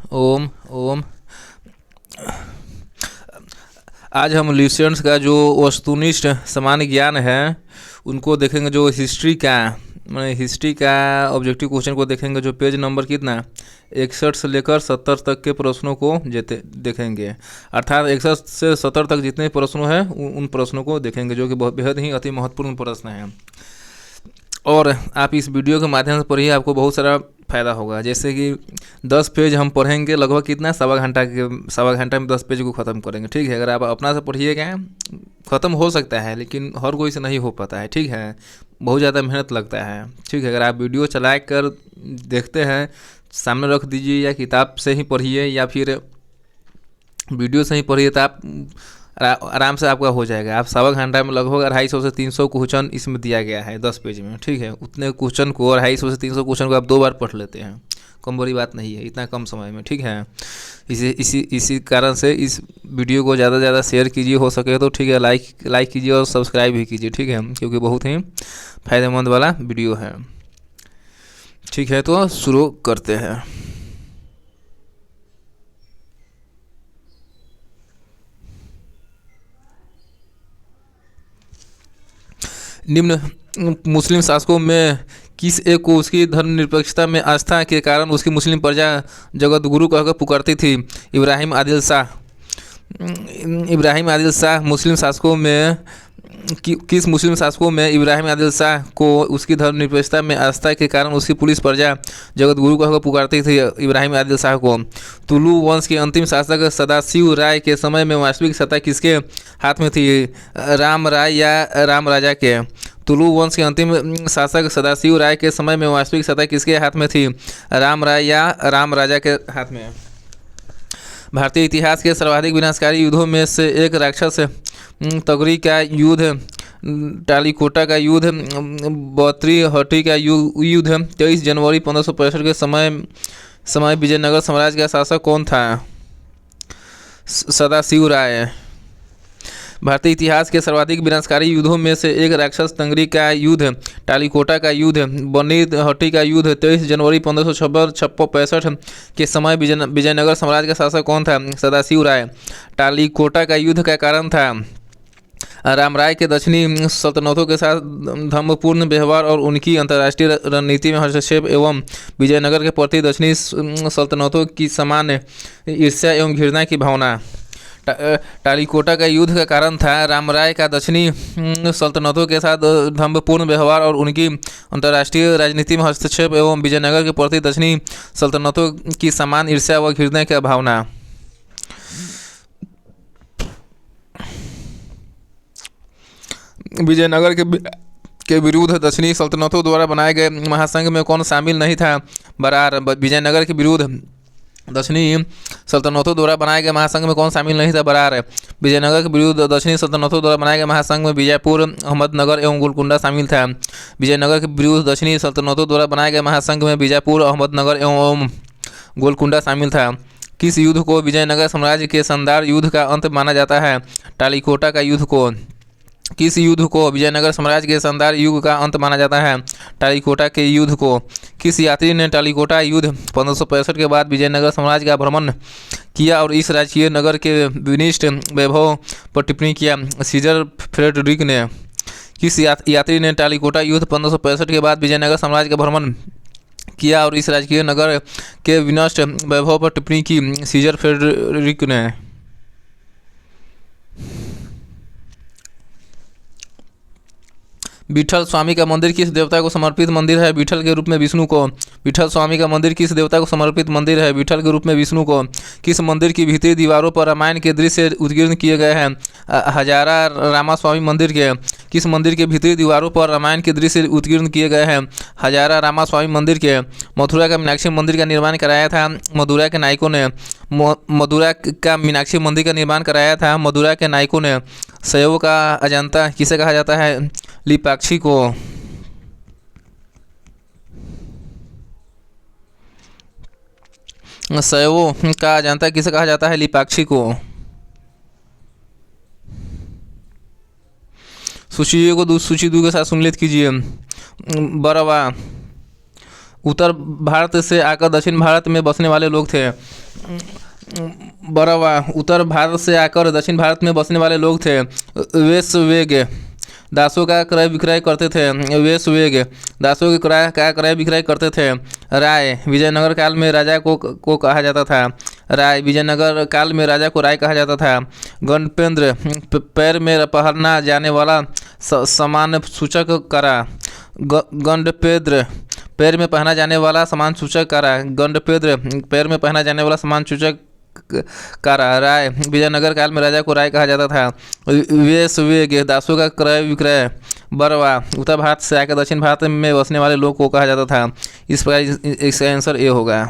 ओम ओम। आज हम ल्यूसियंस का जो वस्तुनिष्ठ सामान्य ज्ञान है उनको देखेंगे। जो हिस्ट्री का हिस्ट्री का ऑब्जेक्टिव क्वेश्चन को देखेंगे, जो पेज नंबर कितना 61 से लेकर 70 तक के प्रश्नों को देखेंगे। अर्थात 61 से 70 तक जितने प्रश्नों हैं उन प्रश्नों को देखेंगे, जो कि बहुत बेहद ही अति महत्वपूर्ण प्रश्न हैं। और आप इस वीडियो के माध्यम से पढ़िए, आपको बहुत सारा फ़ायदा होगा। जैसे कि 10 पेज हम पढ़ेंगे, लगभग कितना सवा घंटा में 10 पेज को ख़त्म करेंगे। ठीक है, अगर आप अपना से पढ़िएगा ख़त्म हो सकता है, लेकिन हर कोई से नहीं हो पाता है। ठीक है, बहुत ज़्यादा मेहनत लगता है। ठीक है, अगर आप वीडियो चला कर देखते हैं, सामने रख दीजिए, या किताब से ही पढ़िए या फिर वीडियो से ही पढ़िए, तो आप आराम से आपका हो जाएगा। आप सवा घंटा में लगभग 250 से 300 क्वेश्चन इसमें दिया गया है 10 पेज में। ठीक है, उतने क्वेश्चन को 250 से 300 क्वेश्चन को आप 2 बार पढ़ लेते हैं। कम बड़ी बात नहीं है इतना कम समय में। ठीक है, इसी कारण से इस वीडियो को ज़्यादा से ज़्यादा शेयर कीजिए, हो सके तो। ठीक है, लाइक कीजिए और सब्सक्राइब भी कीजिए। ठीक है, क्योंकि बहुत ही फ़ायदेमंद वाला वीडियो है। ठीक है, तो शुरू करते हैं। निम्न मुस्लिम शासकों में किस एक को उसकी धर्मनिरपेक्षता में आस्था के कारण उसकी मुस्लिम प्रजा जगत गुरु कहकर पुकारती थी? इब्राहिम आदिल शाह। मुस्लिम शासकों में किस मुस्लिम शासकों में इब्राहिम आदिल शाह को उसकी धर्मनिरपेक्षता में आस्था के कारण उसकी पुलिस प्रजा जगत गुरु कहकर पुकारती थी? इब्राहिम आदिल शाह को। तुलु वंश के अंतिम शासक सदाशिव राय के समय में वास्तविक सत्ता किसके हाथ में थी? राम राय या राम राजा के? तुलु वंश के अंतिम शासक सदाशिव राय के समय में वास्तविक सत्ता किसके हाथ में थी? राम राय या राम राजा के हाथ में? भारतीय इतिहास के सर्वाधिक विनाशकारी युद्धों में से एक राक्षस तगरी का युद्ध, टालीकोटा का युद्ध, बत्री हट्टी का युद्ध 23 जनवरी 1565 के समय विजयनगर साम्राज्य का शासक कौन था? सदाशिव राय। भारतीय इतिहास के सर्वाधिक विनाशकारी युद्धों में से एक राक्षस तंगरी का युद्ध, टालीकोटा का युद्ध, बनी हट्टी का युद्ध 23 जनवरी 1565 के समय विजयनगर साम्राज्य का शासक कौन था? सदाशिव राय। टालीकोटा का युद्ध का कारण था रामराय के दक्षिणी सल्तनतों के साथ धर्मपूर्ण व्यवहार और उनकी अंतर्राष्ट्रीय रणनीति में हस्तक्षेप एवं विजयनगर के प्रति दक्षिणी सल्तनतों की सामान्य ईर्ष्या एवं घृणा की भावना। टालीकोटा का युद्ध का कारण था रामराय का दक्षिणी सल्तनतों के साथ धर्मपूर्ण व्यवहार और उनकी अंतर्राष्ट्रीय राजनीति में हस्तक्षेप एवं विजयनगर के प्रति दक्षिणी सल्तनतों की समान ईर्ष्या व घृणा की भावना। विजयनगर के विरुद्ध दक्षिणी सल्तनतों द्वारा बनाए गए महासंघ में कौन शामिल नहीं था? बरार। विजयनगर के विरुद्ध दक्षिणी सल्तनतों द्वारा बनाए गए महासंघ में कौन शामिल नहीं था? बरार। विजयनगर के विरुद्ध दक्षिणी सल्तनतों द्वारा बनाए गए महासंघ में बीजापुर, अहमदनगर एवं गोलकुंडा शामिल था। विजयनगर के विरुद्ध दक्षिणी सल्तनतों द्वारा बनाए गए महासंघ में बीजापुर, अहमदनगर एवं गोलकुंडा शामिल था। किस युद्ध को विजयनगर साम्राज्य के शानदार युद्ध का अंत माना जाता है? टालीकोटा का युद्ध को। किस युद्ध को विजयनगर साम्राज्य के शानदार युग का अंत माना जाता है? टालीकोटा के युद्ध को। किस यात्री ने टालीकोटा युद्ध 1565 के बाद विजयनगर साम्राज्य का भ्रमण किया और इस राजकीय नगर के विनिष्ट वैभव पर टिप्पणी किया? सीजर फ्रेडरिक ने। किस यात्री ने टालीकोटा युद्ध 1565 के बाद विजयनगर साम्राज्य का भ्रमण किया और इस राजकीय नगर के विनष्ट वैभव पर टिप्पणी की? सीजर फ्रेडरिक ने। विठल स्वामी का मंदिर किस देवता को समर्पित मंदिर है? विठल के रूप में विष्णु को। विठल स्वामी का मंदिर किस देवता को समर्पित मंदिर है? विठल के रूप में विष्णु को। किस मंदिर की भीतरी दीवारों पर रामायण के दृश्य उत्कीर्ण किए गए हैं? हजारा रामास्वामी मंदिर के। किस मंदिर के भीतरी दीवारों पर रामायण के दृश्य उत्कीर्ण किए गए हैं? हजारा रामास्वामी मंदिर के। मथुरा का मीनाक्षी मंदिर का निर्माण कराया था मदुरा के नायकों ने। मदुरा का मीनाक्षी मंदिर का निर्माण कराया था मदुरा के नायकों ने। शैव का अजंता किसे कहा जाता है? लिपाक्षी को। शैवों का अजंता किसे कहा जाता है? लिपाक्षी को। सूची को सूची 2 के साथ सम्मिलित कीजिए। बरवा, उत्तर भारत से आकर दक्षिण भारत में बसने वाले लोग थे। बरवा, उत्तर भारत से आकर दक्षिण भारत में बसने वाले लोग थे। वेशवेग, दासों का क्रय विक्रय करते थे। वेशवेग, दासों के क्रय विक्रय करते थे। राय, विजयनगर काल में राजा को कहा जाता था। राय, विजयनगर काल में राजा को राय कहा जाता था। गणपेंद्र, पैर में पहनना जाने वाला सामान सूचक करा। गंडपेंद्र, पैर में पहना जाने वाला सामान सूचक करा। गंडपेंद्र, पैर में पहना जाने वाला सामान सूचक करा। राय, विजयनगर काल में राजा को राय कहा जाता था। वेशवेग, दासों का क्रय विक्रय। बरवा, उत्तर भारत से आकर दक्षिण भारत में बसने वाले लोग को कहा जाता था। इस प्रकार इसका आंसर ए होगा।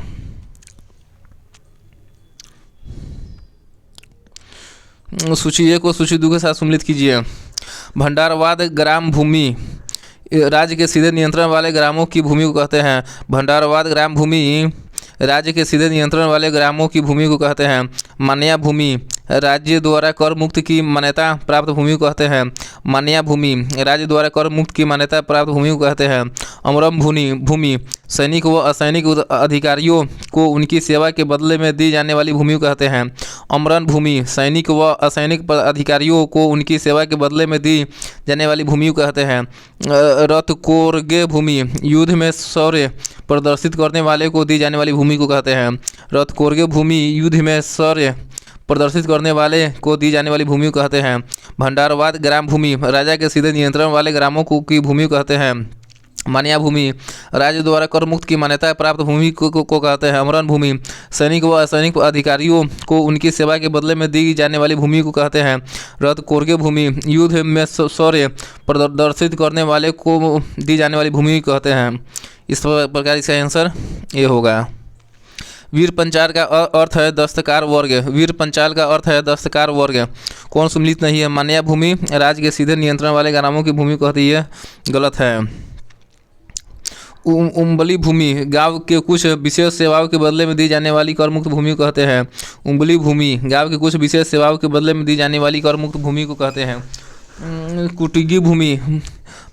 सूची ए को सूची दो के साथ सम्मिलित कीजिए। भंडारवाद ग्राम भूमि, राज्य के सीधे नियंत्रण वाले ग्रामों की भूमि को कहते हैं। भंडारवाद ग्राम भूमि राज्य के सीधे नियंत्रण वाले ग्रामों की भूमि को कहते हैं। मान्या भूमि, राज्य द्वारा कर मुक्त की मान्यता प्राप्त भूमि को कहते हैं। मान्या भूमि, राज्य द्वारा कर मुक्त की मान्यता प्राप्त भूमि को कहते हैं। अमरम भूमि, सैनिक व असैनिक अधिकारियों को उनकी सेवा के बदले में दी जाने वाली भूमि को कहते हैं। अमरन भूमि, सैनिक व असैनिक अधिकारियों को उनकी सेवा के बदले में दी जाने वाली भूमि को कहते हैं। रथकोरगे भूमि, युद्ध में शौर्य प्रदर्शित करने वाले को दी जाने वाली भूमि को कहते हैं। रथकोरगे भूमि, युद्ध में शौर्य प्रदर्शित करने वाले को दी जाने वाली भूमि को कहते हैं। भंडारवाद ग्राम भूमि, राजा के सीधे नियंत्रण वाले ग्रामों की भूमि को कहते हैं। मान्या भूमि, राज्य द्वारा कर मुक्त की मान्यता प्राप्त भूमि को कहते हैं। अमरन भूमि, सैनिक व असैनिक अधिकारियों को उनकी सेवा के बदले में दी जाने वाली भूमि को कहते हैं। रथकोरगे भूमि, युद्ध में शौर्य प्रदर्शित करने वाले को दी जाने वाली भूमि को कहते हैं। इस प्रकार इसका आंसर ये होगा। वीर पंचाल का अर्थ है दस्तकार वर्ग। वीर पंचाल का अर्थ है दस्तकार वर्ग। कौन सम्मिलित नहीं है? मान्या भूमि राज्य के सीधे नियंत्रण वाले ग्रामों की भूमि कहती है, गलत है। उम्बली भूमि, गांव के कुछ विशेष सेवाओं के बदले में दी जाने वाली कर मुक्त भूमि को कहते हैं। उम्बली भूमि, गांव के कुछ विशेष सेवाओं के बदले में दी जाने वाली कर मुक्त भूमि को कहते हैं। कुटगी भूमि,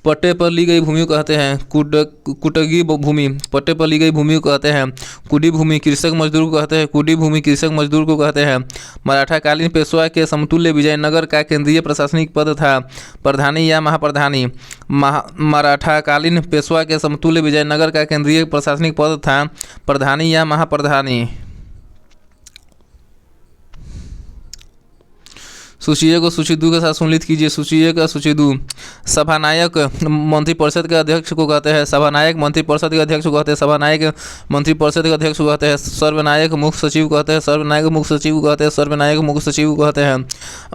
पट्टे पर ली गई भूमि को कहते हैं। कुटगी भूमि, पट्टे पर ली गई भूमि को कहते हैं। कुडी भूमि, कृषक मजदूर को कहते हैं। कुडी भूमि, कृषक मजदूर को कहते हैं। मराठा कालीन पेशवा के समतुल्य विजयनगर का केंद्रीय प्रशासनिक पद था प्रधानी या महाप्रधानी। मराठा कालीन पेशवा के समतुल्य विजयनगर का केंद्रीय प्रशासनिक पद था प्रधानी या महाप्रधानी। सूची ए को सूची दो के साथ सम्मिलित कीजिए। सूची ए का सूची दो। सभानायक मंत्रिपरिषद के अध्यक्ष को कहते हैं। सभानायक मंत्रिपरिषद के अध्यक्ष को कहते हैं। सभानायक मंत्रिपरिषद के अध्यक्ष को कहते हैं। सर्वनायक मुख्य सचिव कहते हैं। सर्वनायक मुख्य सचिव को कहते हैं। सर्वनायक मुख्य सचिव को कहते हैं।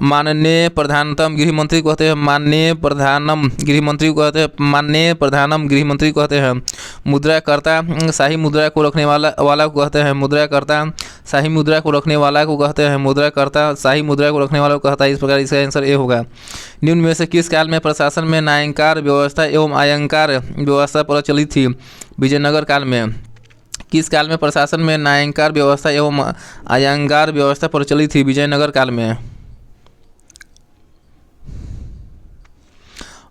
माननीय प्रधानतम गृह मंत्री कहते हैं। माननीय प्रधानम गृह मंत्री को कहते हैं। माननीय प्रधानम गृह मंत्री कहते हैं। मुद्राकर्ता शाही मुद्रा को रखने वाला को कहते हैं। मुद्राकर्ता शाही मुद्रा को रखने वाला को कहते हैं। मुद्राकर्ता शाही मुद्रा को रखने वाला को कहता है। इस प्रकार इसका आंसर ए होगा। निम्न में से किस काल में प्रशासन में न्यायंकार व्यवस्था एवं आयंकार व्यवस्था प्रचलित थी? विजयनगर काल में। किस काल में प्रशासन में न्यायंकार व्यवस्था एवं आयंकार व्यवस्था प्रचलित थी? विजयनगर काल में।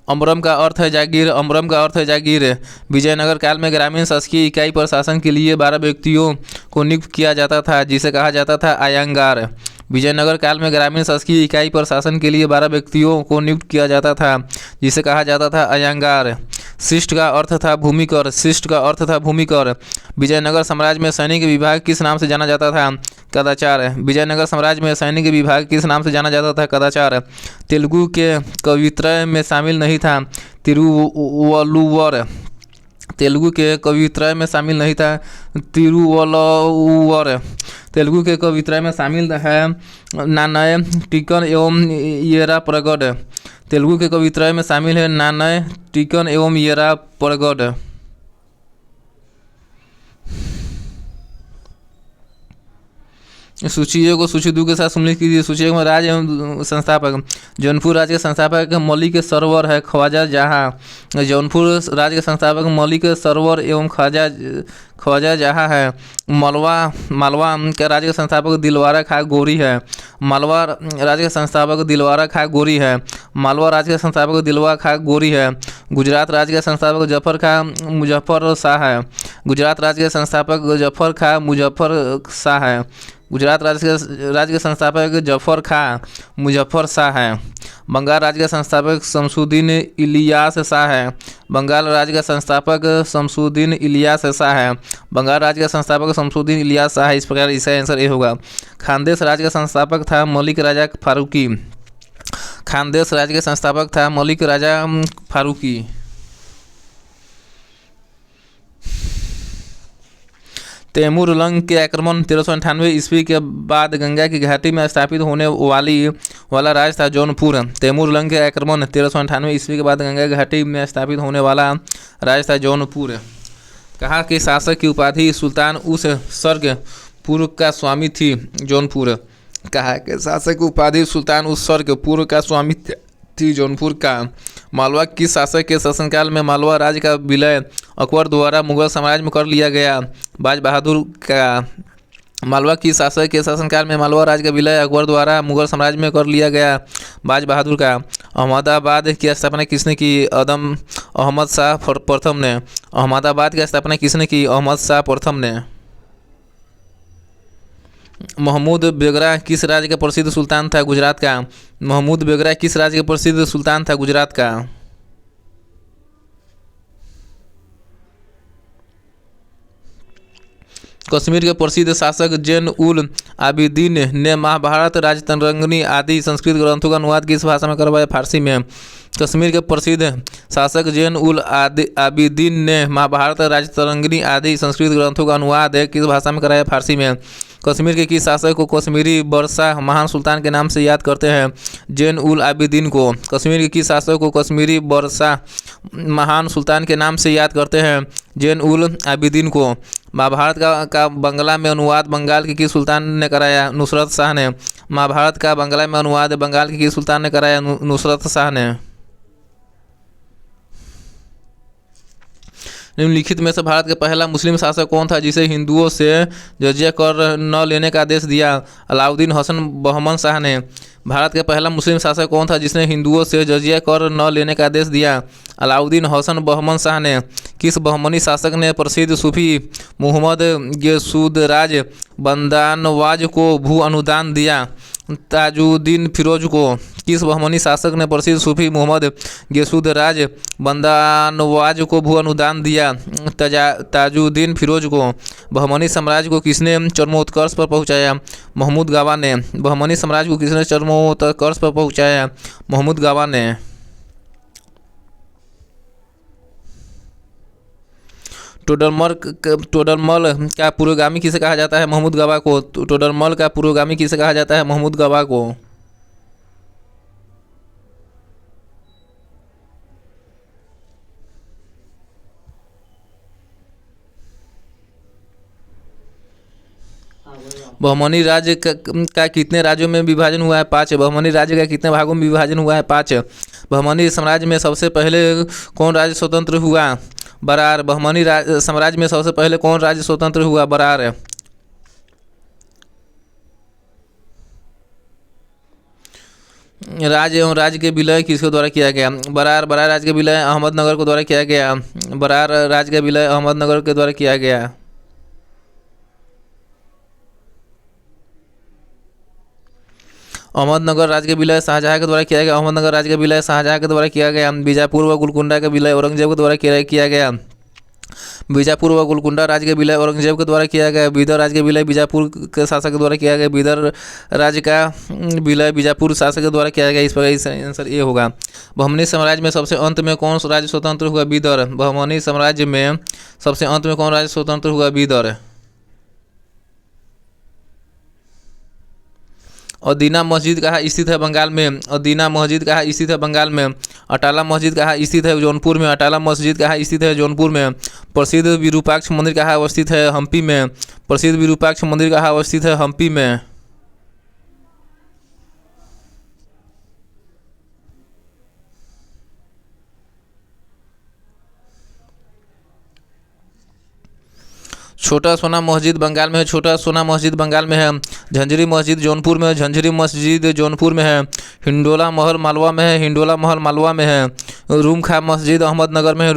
अमरम का अर्थ है जागीर। अमरम का अर्थ है जागीर। विजयनगर काल में ग्रामीण शासकीय इकाई प्रशासन के लिए 12 व्यक्तियों को नियुक्त किया जाता था, जिसे कहा जाता था आयंगार। विजयनगर काल में ग्रामीण शासकीय इकाई प्रशासन के लिए 12 व्यक्तियों को नियुक्त किया जाता था, जिसे कहा जाता था अयंगार। शिष्ट का अर्थ था भूमिकर। शिष्ट का अर्थ था भूमिकर। विजयनगर साम्राज्य में सैनिक विभाग किस नाम से जाना जाता था? कदाचार। विजयनगर साम्राज्य में सैनिक विभाग किस नाम से जाना जाता था? कदाचार। तेलुगु के कवित्रय में शामिल नहीं था तिरुवल्लुवर। तेलुगु के कवित्रय में शामिल नहीं था तिरुवल्लुवर। तेलुगु के कवित्रय में शामिल है नानय, टीकन एवं येरा प्रगड। तेलुगु के कवित्रय में शामिल है नानय, टीकन एवं येरा प्रगड। सूची ए को सूची दो के साथ सम्मिलित कीजिए। सूची एक में राज्य एवं संस्थापक। जौनपुर राज्य के संस्थापक मौलिक सरोवर है ख्वाजा जहाँ। जौनपुर राज्य के संस्थापक मौलिक सरोवर एवं ख्वाजा जहाँ है। मालवा के राज्य के संस्थापक दिलवारा खा गोरी है। मालवा राज्य के संस्थापक दिलवारा खा गोरी है। मालवा राज्य के संस्थापक दिलवा खा गोरी है। गुजरात राज्य के संस्थापक जफर खां मुजफ्फर शाह है। गुजरात राज्य के संस्थापक जफर खां मुजफ्फर शाह है। गुजरात राज्य के संस्थापक जफर खां मुजफ्फर शाह है। बंगाल राज्य के संस्थापक शमसुद्दीन इलियास शाह है। बंगाल राज्य का संस्थापक शमसुद्दीन इलियास शाह है। बंगाल राज्य का संस्थापक शमसुद्दीन इलियास शाह है। इस प्रकार इसका आंसर ए होगा। खानदेश राज्य का संस्थापक था मलिक राजा फारूकी। खानदेश राज्य के संस्थापक था मलिक राजा फारूकी। तैमूरलंग के आक्रमण 1398 ईस्वी के बाद गंगा की घाटी में स्थापित होने वाला राज्य था जौनपुर। तैमूरलंग के आक्रमण 1398 ईस्वी के बाद गंगा घाटी में स्थापित होने वाला राज्य था जौनपुर। कहा कि शासक की उपाधि सुल्तान उस स्वर्गपुर का स्वामी थी जौनपुर। कहा कि शासक की उपाधि सुल्तान उस स्वर्गपुर का स्वामी थी जौनपुर का। मालवा किस शासक के शासनकाल में मालवा राज्य का विलय अकबर द्वारा मुगल साम्राज्य में कर लिया गया? बाज बहादुर का। मालवा किस शासक के शासनकाल में मालवा राज्य का विलय अकबर द्वारा मुगल साम्राज्य में कर लिया गया? बाज बहादुर का। अहमदाबाद की स्थापना किसने की? अहमद शाह प्रथम ने। अहमदाबाद की स्थापना किसने की? अहमद शाह प्रथम ने। महमूद बेगरा किस राज्य का प्रसिद्ध सुल्तान था? गुजरात का। महमूद बेगरा किस राज्य का प्रसिद्ध सुल्तान था? गुजरात का। कश्मीर के प्रसिद्ध शासक जैन उल आबिदीन ने महाभारत, राजतरंगिणी आदि संस्कृत ग्रंथों का अनुवाद किस भाषा में करवाया? फारसी में। कश्मीर के प्रसिद्ध शासक जैन उल आबिदीन ने महाभारत, राजतरंगिणी आदि संस्कृत ग्रंथों का अनुवाद किस भाषा में कराया? फारसी में। कश्मीर के किस शासक को कश्मीरी बादशाह महान सुल्तान के नाम से याद करते हैं? जैन उल आबिदीन को। कश्मीर के किस शासक को कश्मीरी बादशाह महान सुल्तान के नाम से याद करते हैं? जैन उल आबिदीन को। महाभारत का बंगला में अनुवाद बंगाल के किस सुल्तान ने कराया? नुसरत शाह ने। महाभारत का बंगला में अनुवाद बंगाल के किस सुल्तान ने कराया? नुसरत शाह ने। निम्नलिखित में से भारत का पहला मुस्लिम शासक कौन था जिसे हिंदुओं से जजिया कर न लेने का आदेश दिया? अलाउद्दीन हसन बहमन शाह ने। भारत का पहला मुस्लिम शासक कौन था जिसने हिंदुओं से जजिया कर न लेने का आदेश दिया? अलाउद्दीन हसन बहमन शाह ने। किस बहमनी शासक ने प्रसिद्ध सूफी मोहम्मद गेसूदराज बंदानवाज को भू अनुदान दिया? ताजुद्दीन फिरोज को। किस बहमनी शासक ने प्रसिद्ध सूफी मोहम्मद गेसूदराज बंदानवाज को भू अनुदान दिया? ताजुद्दीन फिरोज को। बहमनी साम्राज्य को किसने चरमोत्कर्ष पर पहुंचाया? महमूद गावा ने। बहमनी साम्राज्य को किसने चरमोत्कर्ष पर पहुंचाया? महमूद गावा ने। टोडरमल का पुरोगामी किसे कहा जाता है? महमूद गवा को। टोडरमल का पुरोगामी किसे कहा जाता है? महमूद गवा को। बहमनी राज्य का कितने राज्यों में विभाजन हुआ है? 5। बहमनी राज्य का कितने भागों में विभाजन हुआ है? 5। बहमनी साम्राज्य में सबसे पहले कौन राज्य स्वतंत्र हुआ? बरार। बहमनी साम्राज्य में सबसे पहले कौन राज्य स्वतंत्र हुआ? बरार। राज्य एवं राज्य के विलय किसके द्वारा किया गया? बरार राज्य के विलय अहमदनगर को द्वारा किया गया। बरार राज्य का विलय अहमदनगर के द्वारा किया गया। अहमदनगर राज्य का विलय शाहजहां के द्वारा किया गया। अहमदनगर राज्य का विलय शाहजहां के द्वारा किया गया। बीजापुर व गोलकुंडा का विलय औरंगजेब के द्वारा किया गया। बीजापुर व गोलकुंडा राज्य के विलय औरंगजेब के द्वारा किया गया। बीदर राज्य के विलय बीजापुर के शासक के द्वारा किया गया। बीदर राज्य का विलय बीजापुर शासक के द्वारा किया गया। इस प्रकार इसका आंसर ये होगा। बहमनी साम्राज्य में सबसे अंत में कौन सा राज्य स्वतंत्र हुआ? बीदर। बहमनी साम्राज्य में सबसे अंत में कौन राज्य स्वतंत्र हुआ? बीदर। अदीना मस्जिद कहाँ स्थित है? बंगाल में। अदीना मस्जिद कहाँ स्थित है? बंगाल में। अटाला मस्जिद कहाँ स्थित है? जौनपुर में। अटाला मस्जिद कहाँ स्थित है? जौनपुर में। प्रसिद्ध विरूपाक्ष मंदिर कहाँ अवस्थित है? हम्पी में। प्रसिद्ध विरूपाक्ष मंदिर कहाँ अवस्थित है? हम्पी में। छोटा सोना मस्जिद बंगाल में है। छोटा सोना मस्जिद बंगाल में है। झंझरी मस्जिद जौनपुर में है। झंझरी मस्जिद जौनपुर में है। हिंडोला महल मालवा में है। हिंडोला महल मालवा में है। रूम खा मस्जिद अहमदनगर में है।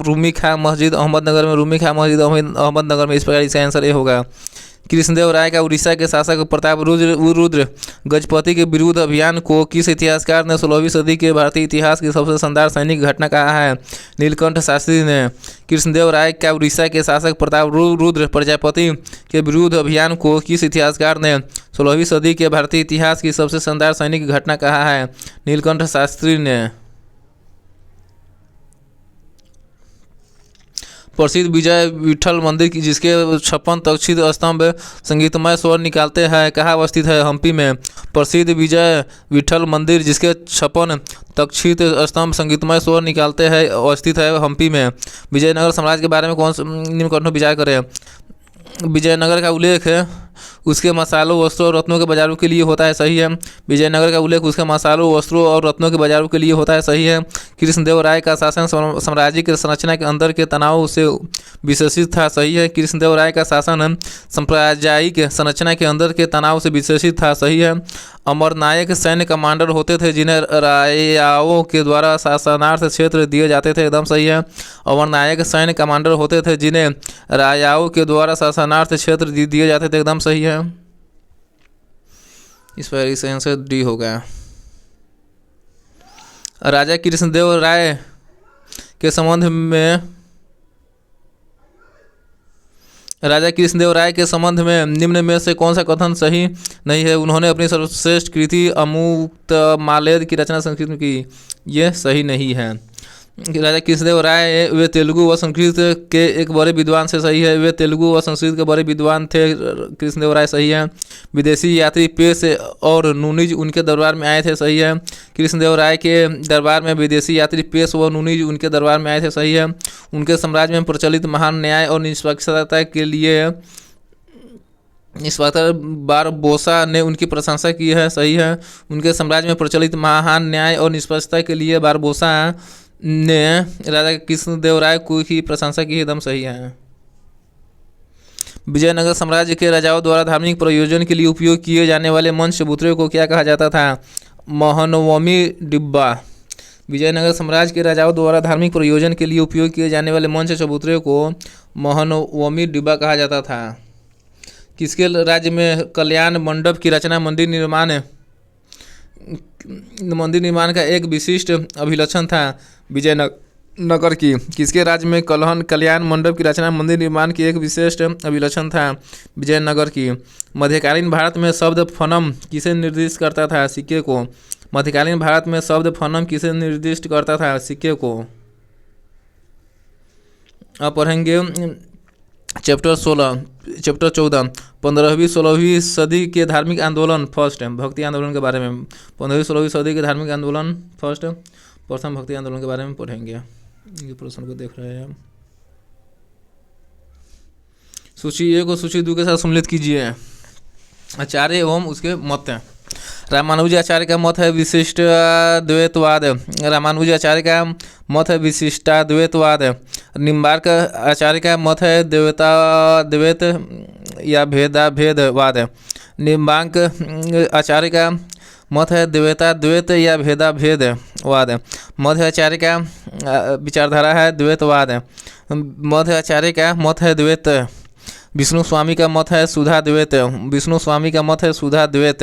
रूमी खा मस्जिद अहमदनगर में। रूमी खा मस्जिद अहमदनगर में। इस प्रकार इसका आंसर ए होगा। कृष्णदेव राय का उड़ीसा के शासक प्रताप रुद्र गजपति के विरुद्ध अभियान को किस इतिहासकार ने 16वीं सदी के भारतीय इतिहास की सबसे शानदार सैनिक घटना कहा है? नीलकंठ शास्त्री ने। कृष्णदेव राय का उड़ीसा के शासक प्रताप रुद्र प्रजापति के विरुद्ध अभियान को किस इतिहासकार ने 16वीं सदी के भारतीय इतिहास की सबसे शानदार सैनिक घटना कहा है? नीलकंठ शास्त्री ने। प्रसिद्ध विजय विठल मंदिर की जिसके 56 तक्षित स्तंभ संगीतमय स्वर निकालते हैं कहाँ अवस्थित है? हम्पी में। प्रसिद्ध विजय विठल मंदिर जिसके 56 तक्षित स्तंभ संगीतमय स्वर निकालते हैं अवस्थित है हम्पी में। विजयनगर साम्राज्य के बारे में कौन निम्न विचार करें? विजयनगर का उल्लेख उसके मसालों वस्त्रों और रत्नों के बाजारों के लिए होता है, सही है। विजयनगर का उल्लेख उसके मसालों वस्त्रों और रत्नों के बाजारों के लिए होता है, सही है। कृष्णदेव राय का शासन साम्राज्य की संरचना के अंदर के तनाव से विशेषित था, सही है। कृष्णदेव राय का शासन साम्राज्यिक संरचना के अंदर के तनाव से विशेषित था, सही है। अमरनायक सैन्य कमांडर होते थे जिन्हें राजाओं के द्वारा शासनार्थ क्षेत्र दिए जाते थे, एकदम सही है। अमरनायक सैन्य कमांडर होते थे जिन्हें राजाओं के द्वारा शासनार्थ क्षेत्र दिए जाते थे, एकदम सही है। इस पर इसका आंसर डी होगा। राजा कृष्णदेव राय के संबंध में निम्न में से कौन सा कथन सही नहीं है? उन्होंने अपनी सर्वश्रेष्ठ कृति अमुक्तमाल्यद की रचना संस्कृत में की, यह सही नहीं है। राजा कृष्णदेव राय वे तेलुगु व संस्कृत के एक बड़े विद्वान से, सही है। वे तेलुगु व संस्कृत के बड़े विद्वान थे, कृष्णदेव राय, सही है। विदेशी यात्री पेश और नूनिज उनके दरबार में आए थे, सही है। कृष्णदेव राय के दरबार में विदेशी यात्री पेश व नूनिज उनके दरबार में आए थे, सही है। उनके साम्राज्य में प्रचलित महान न्याय और निष्पक्षता के लिए इंस्पेक्टर बारबोसा ने उनकी प्रशंसा की है, सही है। उनके साम्राज्य में प्रचलित महान न्याय और निष्पक्षता के लिए बारबोसा ने राजा कृष्णदेव राय को ही प्रशंसा की, एकदम सही है। विजयनगर साम्राज्य के राजाओं द्वारा धार्मिक प्रयोजन के लिए उपयोग किए जाने वाले मंच चबूतरे को क्या कहा जाता था? महनवमी डिब्बा। विजयनगर साम्राज्य के राजाओं द्वारा धार्मिक प्रयोजन के लिए उपयोग किए जाने वाले मंच चबूतरे को महनवमी डिब्बा कहा जाता था। किसके राज्य में कल्याण मंडप की रचना मंदिर निर्माण का एक विशिष्ट अभिलक्षण था? विजयनगर की। किसके राज्य में कल्याण मंडप की रचना मंदिर निर्माण की एक विशिष्ट अभिलक्षण था? विजयनगर की। मध्यकालीन भारत में शब्द फनम किसे निर्दिष्ट करता था? सिक्के को। मध्यकालीन भारत में शब्द फनम किसे निर्दिष्ट करता था? सिक्के को। अब पढ़ेंगे चैप्टर 14 15वीं 16वीं सदी के धार्मिक आंदोलन फर्स्ट भक्ति आंदोलन के बारे में। 15वीं 16वीं सदी के धार्मिक आंदोलन फर्स्ट प्रथम भक्ति आंदोलन के बारे में पढ़ेंगे। ये प्रश्न को देख रहे हैं हम। सूची ए को सूची 2 के साथ सम्मिलित कीजिए। आचार्य एवं उसके मत हैं। रामानुज आचार्य का मत है विशिष्टाद्वैतवाद। रामानुज आचार्य का मत है विशिष्टाद्वैतवाद। निम्बार्क आचार्य का मत है द्वैत या भेदाभेदवाद। निम्बांक आचार्य का मत है द्वैताद्वैत या भेदाभेदवाद। मध्य आचार्य का विचारधारा है द्वैतवाद। मध्य आचार्य का मत है द्वैत। विष्णु स्वामी का मत है सुधाद्वैत। विष्णु स्वामी का मत है सुधाद्वैत।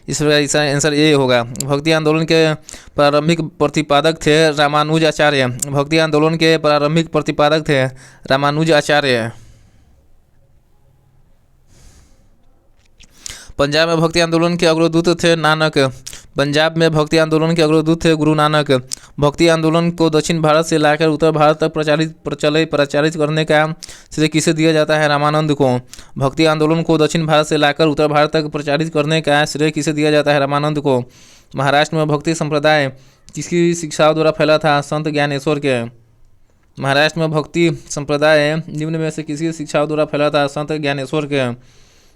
इस प्रकार इसका आंसर ये होगा। भक्ति आंदोलन के प्रारंभिक प्रतिपादक थे रामानुज आचार्य। भक्ति आंदोलन के प्रारंभिक प्रतिपादक थे रामानुज आचार्य। पंजाब में भक्ति आंदोलन के अग्रदूत थे नानक। पंजाब में भक्ति आंदोलन के अग्रदूत थे गुरु नानक। भक्ति आंदोलन को दक्षिण भारत से लाकर उत्तर भारत तक प्रचारित करने का श्रेय किसे दिया जाता है? रामानंद को। भक्ति आंदोलन को दक्षिण भारत से लाकर उत्तर भारत तक प्रचारित करने का श्रेय किसे दिया जाता है? रामानंद को। महाराष्ट्र में भक्ति संप्रदाय किसकी शिक्षाओं द्वारा फैला था? संत ज्ञानेश्वर के। महाराष्ट्र में भक्ति संप्रदाय निम्न में से किसकी शिक्षाओं द्वारा फैला था? संत ज्ञानेश्वर के।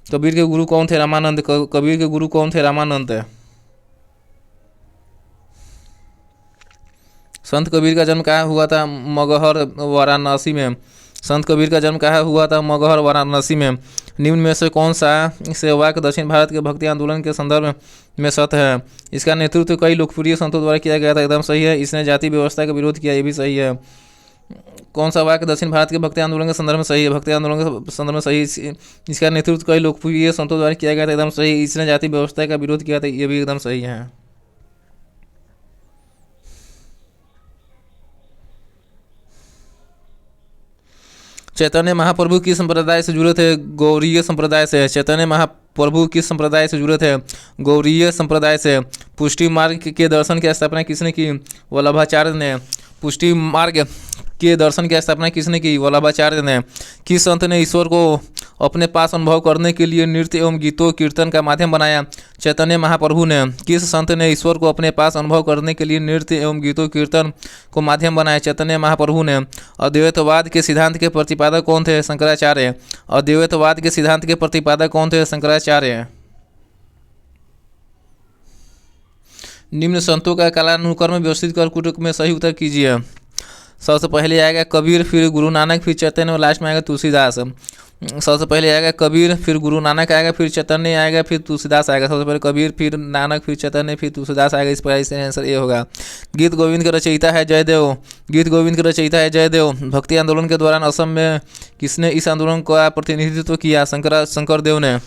कबीर के गुरु कौन थे? रामानंद। कबीर के गुरु कौन थे? रामानंद। संत कबीर का जन्म कहाँ हुआ था? मगहर वाराणसी में। संत कबीर का जन्म कहाँ हुआ था? मगहर, वाराणसी में। निम्न में से कौन सा से वाक्य दक्षिण भारत के भक्ति आंदोलन के संदर्भ में सत्य है? इसका नेतृत्व कई लोकप्रिय संतों द्वारा किया गया था, एकदम सही है। इसने जाति व्यवस्था का विरोध किया, ये भी सही है। कौन सा वाक्य दक्षिण भारत के भक्ति आंदोलन के संदर्भ में सही है? भक्ति आंदोलन के संदर्भ में सही। इसका नेतृत्व कई लोकप्रिय संतों द्वारा किया गया था, एकदम सही। इसने जाति व्यवस्था का विरोध किया था, ये भी एकदम सही है। चैतन्य महाप्रभु किस संप्रदाय से जुड़े थे? गौड़ीय संप्रदाय से। चैतन्य महाप्रभु किस संप्रदाय से जुड़े थे? गौड़ीय संप्रदाय से। पुष्टि मार्ग के दर्शन की स्थापना किसने की? वल्लभाचार्य ने। पुष्टि मार्ग के दर्शन की स्थापना किसने की? वल्लभाचार्य ने। किस संत ने ईश्वर को अपने पास अनुभव करने के लिए नृत्य एवं गीतों कीर्तन का माध्यम बनाया? चैतन्य महाप्रभु ने। किस संत ने ईश्वर को अपने पास अनुभव करने के लिए नृत्य एवं गीतों कीर्तन को माध्यम बनाया? चैतन्य महाप्रभु ने। अद्वैतवाद के सिद्धांत के प्रतिपादक कौन थे? शंकराचार्य। अद्वैतवाद के सिद्धांत के प्रतिपादक कौन थे? शंकराचार्य। निम्न संतों का कालानुक्रम व्यवस्थित कर कुटुक में सही उत्तर कीजिए। सबसे पहले आएगा कबीर, फिर गुरु नानक, फिर चैतन्य और लास्ट में आएगा तुलसीदास। सबसे पहले आएगा कबीर, फिर गुरु नानक आएगा, फिर चैतन्य आएगा, फिर तुलसीदास आएगा। सबसे पहले कबीर, फिर नानक, फिर चैतन्य, फिर तुलसीदास आएगा। इस प्रकार इसका आंसर ये होगा। गीत गोविंद का रचयिता है जयदेव। गीत गोविंद का रचयिता है जयदेव। भक्ति आंदोलन के दौरान असम में किसने इस आंदोलन का प्रतिनिधित्व किया? शंकरदेव ने।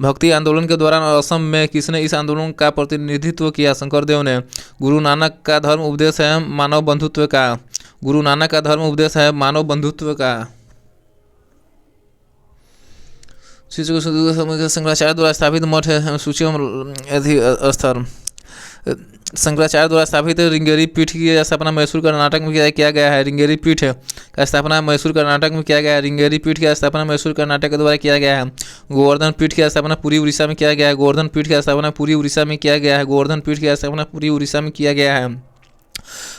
भक्ति आंदोलन के दौरान असम में किसने इस आंदोलन का प्रतिनिधित्व किया? शंकरदेव ने। गुरु नानक का धर्म उपदेश है मानव बंधुत्व का। गुरु नानक का धर्म उपदेश है मानव बंधुत्व का। शंकराचार्य द्वारा स्थापित मठ है सूची स्तर। शंकराचार्य द्वारा स्थापित रिंगेरी पीठ की स्थापना मैसूर कर्नाटक में किया गया है। रिंगेरी पीठ का स्थापना मैसूर कर्नाटक में किया गया है। रिंगेरी पीठ की स्थापना मैसूर कर्नाटक के द्वारा किया गया है। गोवर्धन पीठ की स्थापना पूरी उड़ीसा में किया गया है। गोवर्धन पीठ की स्थापना पूरी उड़ीसा में किया गया है। गोवर्धन पीठ की स्थापना पूरी उड़ीसा में किया गया है।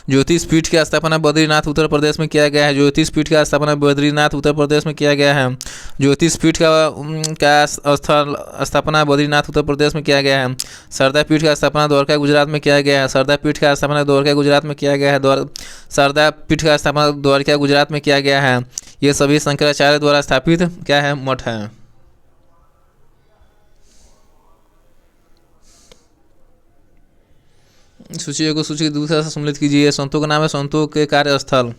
ज्योतिष पीठ की स्थापना बद्रीनाथ उत्तर प्रदेश में किया गया है। ज्योतिष पीठ का स्थापना बद्रीनाथ उत्तर प्रदेश में किया गया है। ज्योतिष पीठ का स्थापना बद्रीनाथ उत्तर प्रदेश में किया गया है। शारदा पीठ का स्थापना द्वारका गुजरात में किया गया है। शारदा पीठ का स्थापना द्वारका गुजरात में किया गया है। शारदा पीठ का स्थापना द्वारका गुजरात में किया गया है। ये सभी शंकराचार्य द्वारा स्थापित क्या है? मठ है। सूची को सूची दूसरा से सम्मिलित कीजिए। संतों का नाम है। संतों के कार्यस्थल।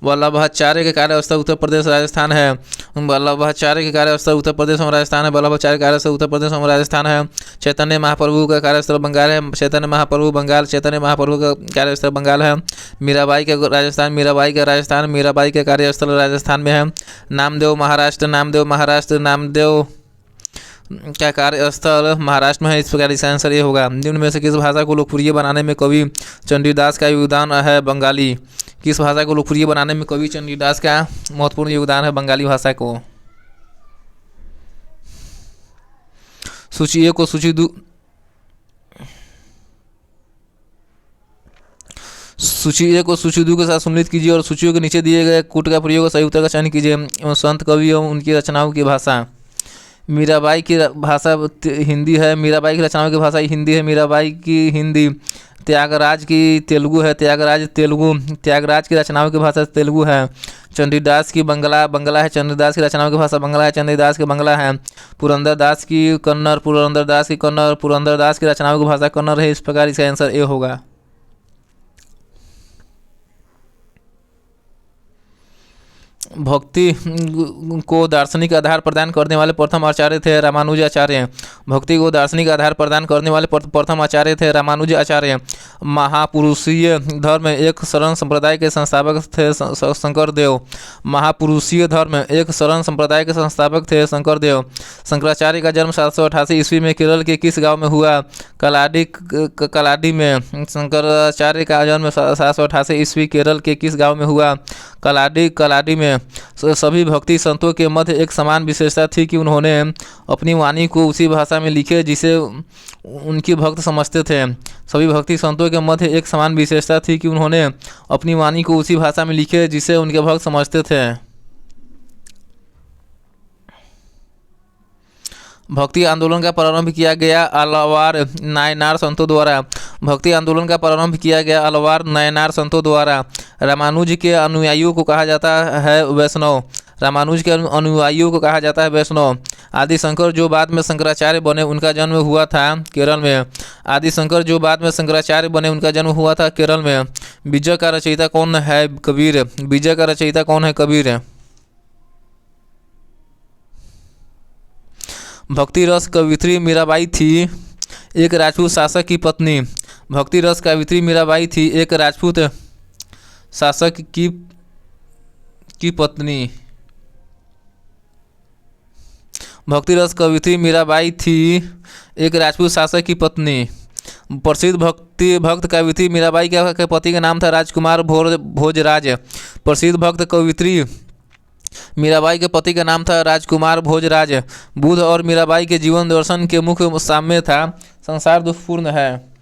वल्लभाचार्य के कार्यस्थल उत्तर प्रदेश राजस्थान है। वल्लभाचार्य के कार्यस्थल उत्तर प्रदेश और राजस्थान है। वल्लभाचार्य का कार्यस्थल उत्तर प्रदेश और राजस्थान है। चैतन्य महाप्रभु का कार्यस्थल बंगाल है। चैतन्य महाप्रभु बंगाल। चैतन्य महाप्रभु का कार्यस्थल बंगाल है। मीराबाई का राजस्थान। मीराबाई का राजस्थान। मीराबाई का कार्यस्थल राजस्थान में है। नामदेव महाराष्ट्र। नामदेव महाराष्ट्र। नामदेव का कार्यस्थल महाराष्ट्र में है। इस प्रकार इसका आंसर ये होगा। निम्न में से किस भाषा को लोकप्रिय बनाने में कवि चंडीदास का योगदान है? बंगाली। किस भाषा को लोकप्रिय बनाने में कवि चंडीदास का महत्वपूर्ण योगदान है? बंगाली भाषा को। सूची ए को सूची दो के साथ सम्मिलित कीजिए और सूचियों के नीचे दिए गए कूट का प्रयोग सही उत्तर का चयन कीजिए। संत कवि एवं उनकी रचनाओं की भाषा। मीराबाई की भाषा हिंदी है। मीराबाई की रचनाओं की भाषा हिंदी है। मीराबाई की हिंदी। त्यागराज की तेलुगु है। त्यागराज तेलुगु। त्यागराज की रचनाओं की भाषा तेलुगु है। चंडीदास की बंगला है। चंडीदास की रचनाओं की भाषा बंगला है। चंडीदास की बंगला है। पुरंदरदास की कन्नड़। पुरंदरदास की कन्नड़। पुरंदरदास की रचनाओं की भाषा कन्नड़ है। इस प्रकार इसका आंसर ए होगा। भक्ति को दार्शनिक आधार प्रदान करने वाले प्रथम आचार्य थे रामानुजाचार्य। भक्ति को दार्शनिक आधार प्रदान करने वाले प्रथम आचार्य थे रामानुजाचार्य। महापुरुषीय धर्म एक शरण संप्रदाय के संस्थापक थे शंकरदेव। महापुरुषीय धर्म एक शरण संप्रदाय के संस्थापक थे शंकरदेव। शंकराचार्य का जन्म 788 ईस्वी में केरल के किस गांव में हुआ? कलाडी में। शंकराचार्य का जन्म 788 ईस्वी केरल के किस गांव में हुआ? कलाडी में। सभी भक्ति संतों के मध्य एक समान विशेषता थी कि उन्होंने अपनी वाणी को उसी भाषा में लिखे जिसे उनकी भक्त समझते थे। सभी भक्ति संतों के मध्य एक समान विशेषता थी कि उन्होंने अपनी वाणी को उसी भाषा में लिखे जिसे उनके भक्त समझते थे। भक्ति आंदोलन का प्रारंभ किया गया आलवार नायनार संतों द्वारा। भक्ति आंदोलन का प्रारंभ किया गया अलवार नयनार संतों द्वारा। रामानुज के अनुयायियों को कहा जाता है वैष्णव। रामानुज के अनुयायियों को कहा जाता है वैष्णव। आदि शंकर जो बाद में शंकराचार्य बने उनका जन्म हुआ था केरल में। आदि शंकर जो बाद में शंकराचार्य बने उनका जन्म हुआ था केरल में। विजय का रचयिता कौन है? कबीर। विजय का रचयिता कौन है? कबीर। भक्ति रस कवित्री मीराबाई थी एक राजपूत शासक की पत्नी। भक्ति रस कवित्री मीराबाई थी एक राजपूत शासक की पत्नी। भक्ति रस कवित्री मीराबाई थी एक राजपूत शासक की पत्नी। प्रसिद्ध भक्त कवित्री मीराबाई के पति का नाम था राजकुमार भोजराज। प्रसिद्ध भक्त कवित्री मीराबाई के पति का नाम था राजकुमार भोजराज। बुद्ध और मीराबाई के जीवन दर्शन के मुख्य साम्य था संसार दुखपूर्ण है।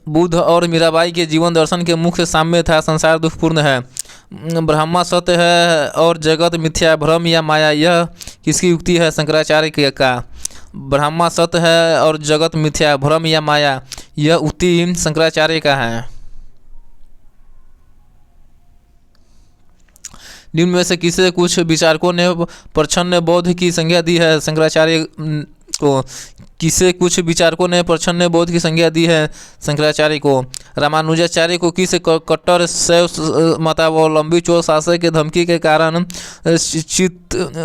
बुद्ध और मीराबाई के जीवन दर्शन के मुख्य साम्य था संसार दुखपूर्ण है। ब्रह्मा सत्य है और जगत मिथ्या, भ्रम या माया, यह किसकी युक्ति है? शंकराचार्य का। ब्रह्मा सत्य है और जगत मिथ्या, भ्रम या माया, यह उक्ति शंकराचार्य का है। निम्न में से किसे कुछ विचारकों ने प्रच्छन्न बौद्ध की संज्ञा दी है? शंकराचार्य को। किसे कुछ विचारकों ने प्रच्छन्न बौद्ध की संज्ञा दी है? शंकराचार्य को। रामानुजाचार्य को किस कट्टर शैव मतावलंबी चोर शासक के धमकी के कारण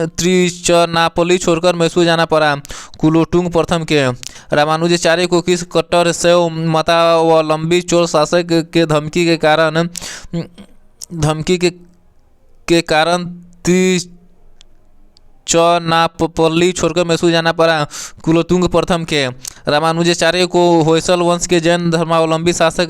त्रिचनापल्ली छोड़कर मैसूर जाना पड़ा? कुलोटुंग प्रथम के। रामानुजाचार्य को किस कट्टर शैव मतावलंबी चोर शासक के धमकी के कारण त्रिचनापल्ली छोड़कर मैसूर जाना पड़ा? कुलोतुंग प्रथम के। रामानुजाचार्य को होयसल वंश के जैन धर्मावलंबी शासक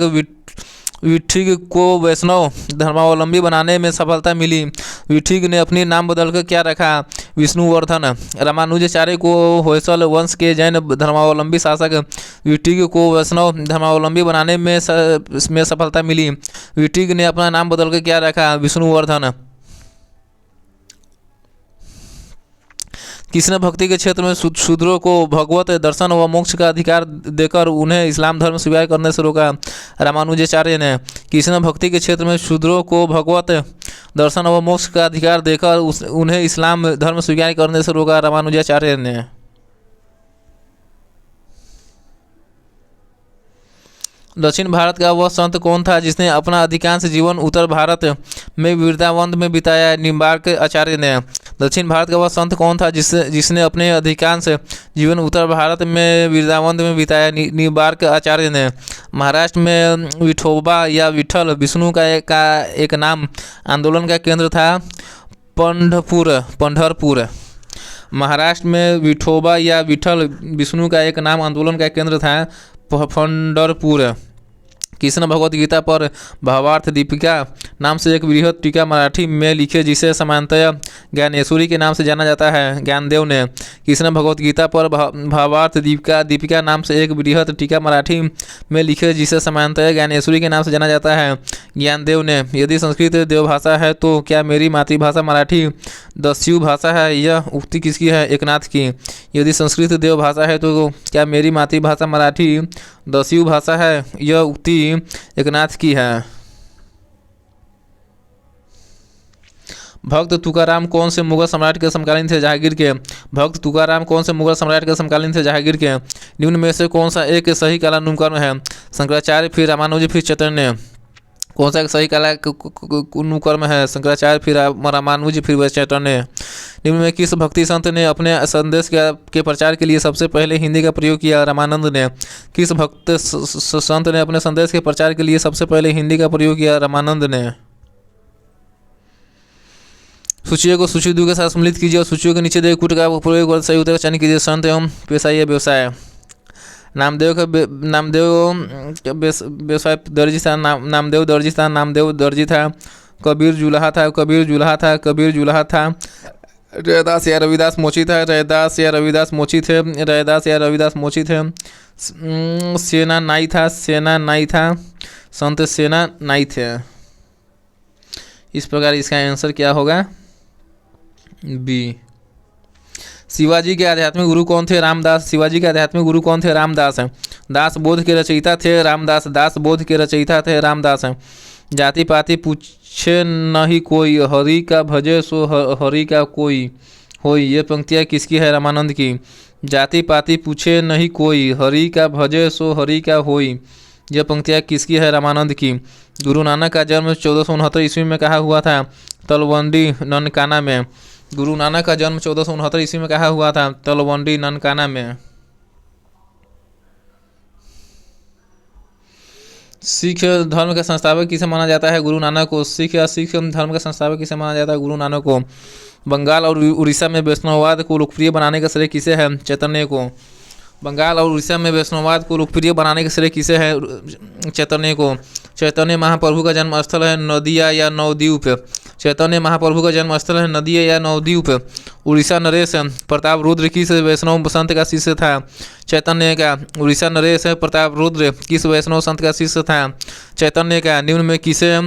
विठिग को वैष्णव धर्मावलंबी बनाने में सफलता मिली। विठिग ने अपनी नाम बदलकर क्या रखा? विष्णुवर्धन। रामानुजाचार्य को होयसल वंश के जैन धर्मावलंबी शासक विठिग को वैष्णव धर्मावलंबी बनाने में सफलता मिली। विठिग ने अपना नाम बदलकर क्या रखा? विष्णुवर्धन। किसने भक्ति के क्षेत्र में शूद्रों को भगवत दर्शन व मोक्ष का अधिकार देकर उन्हें इस्लाम धर्म स्वीकार करने से रोका? रामानुजाचार्य ने। किसने भक्ति के क्षेत्र में शूद्रों को भगवत दर्शन व मोक्ष का अधिकार देकर उन्हें इस्लाम धर्म स्वीकार करने से रोका? रामानुजाचार्य ने। दक्षिण भारत का वह संत कौन था जिसने अपना अधिकांश जीवन उत्तर भारत में वृंदावन में बिताया? निम्बार्क आचार्य ने। दक्षिण भारत का वह संत कौन था जिसने अपने अधिकांश जीवन उत्तर भारत में वृंदावन में बिताया? निम्बार्क आचार्य ने। महाराष्ट्र में विठोबा या विठल विष्णु का एक नाम आंदोलन का केंद्र था पंढरपुर। महाराष्ट्र में विठोबा या विठल विष्णु का एक नाम आंदोलन का केंद्र था पंढरपुर। किसने भगवत गीता पर भावार्थ दीपिका नाम से एक बृहद टीका मराठी में लिखे जिसे सामान्यतया ज्ञानेश्वरी के नाम से जाना जाता है? ज्ञानदेव ने। किसने भगवत गीता पर भावार्थ दीपिका नाम से एक बृहद टीका मराठी में लिखे जिसे सामान्यतया ज्ञानेश्वरी के नाम से जाना जाता है? ज्ञानदेव ने। यदि संस्कृत देवभाषा है तो क्या मेरी मातृभाषा मराठी दस्यु भाषा है? यह उक्ति किसकी है? एकनाथ की। यदि संस्कृत देवभाषा है तो क्या मेरी मातृभाषा मराठी दस्यु भाषा है? यह उक्ति एकनाथ की है। भक्त तुकाराम कौन से मुगल सम्राट के समकालीन थे? जहांगीर के। भक्त तुकाराम कौन से मुगल सम्राट के समकालीन थे? जहांगीर के। निम्न में से कौन सा एक सही कालानुक्रम है? शंकराचार्य फिर रामानुज फिर चैतन्य। कौन सा एक सही कालानुक्रम है? शंकराचार्य फिर रामानुज फिर चैतन्य। निम्न में किस भक्ति संत ने अपने संदेश के प्रचार के लिए सबसे पहले हिंदी का प्रयोग किया? रामानंद ने। किस भक्त संत ने अपने संदेश के प्रचार के लिए सबसे पहले हिंदी का प्रयोग किया? रामानंद ने। सूचियों को सूची 2 के साथ सम्मिलित कीजिए और सूचियों के नीचे दिए कूट का प्रयोग कर सही उत्तर का चयन कीजिए। संत एवं पेशा या व्यवसाय। नामदेव व्यवसाय दर्जी था। नामदेव दर्जी था। नामदेव दर्जी था। कबीर जुलाहा था। कबीर जुलाहा था। कबीर जुलाहा था। रैदास या रविदास मोची था। रैदास या रविदास मोची थे। रैदास या रविदास मोची थे। सेना नाई था। सेना नाई था। संत सेना नाई थे। इस प्रकार इसका आंसर क्या होगा? बी। शिवाजी के आध्यात्मिक गुरु कौन थे? रामदास। शिवाजी के आध्यात्मिक गुरु कौन थे? रामदास हैं। दास बोध के रचयिता थे रामदास। दास बोध के रचयिता थे रामदास हैं। जाति पाति पूछे नहीं कोई, हरि का भजे सो हरि का कोई होई। ये पंक्तियाँ किसकी है? रामानंद की। जाति पाति पूछे नहीं कोई, हरि का भजे सो हरि का होई। यह पंक्तियाँ किसकी है? रामानंद की। गुरु नानक का जन्म 1469 ईस्वी में कहाँ हुआ था? तलवंडी ननकाना में। गुरु नानक का जन्म 1469 ईस्वी में कहाँ हुआ था? तलवंडी ननकाना में। सिख धर्म का संस्थापक किसे माना जाता है? गुरु नानक को। सिख धर्म का संस्थापक किसे माना जाता है? गुरु नानक को। बंगाल और उड़ीसा में वैष्णववाद को लोकप्रिय बनाने का श्रेय किसे है? चैतन्य को। बंगाल और उड़ीसा में वैष्णववाद को लोकप्रिय बनाने का श्रेय किसे है? चैतन्य को। चैतन्य महाप्रभु का जन्म स्थल है नदिया या नवद्वीप? चैतन्य महाप्रभु का जन्म स्थल है नदिया या नवद्वीप? उड़ीसा नरेश प्रताप रुद्र किस वैष्णव संत का शिष्य था? चैतन्य का। उड़ीसा नरेश प्रताप रुद्र किस वैष्णव संत का शिष्य था? चैतन्य का। निम्न में किसे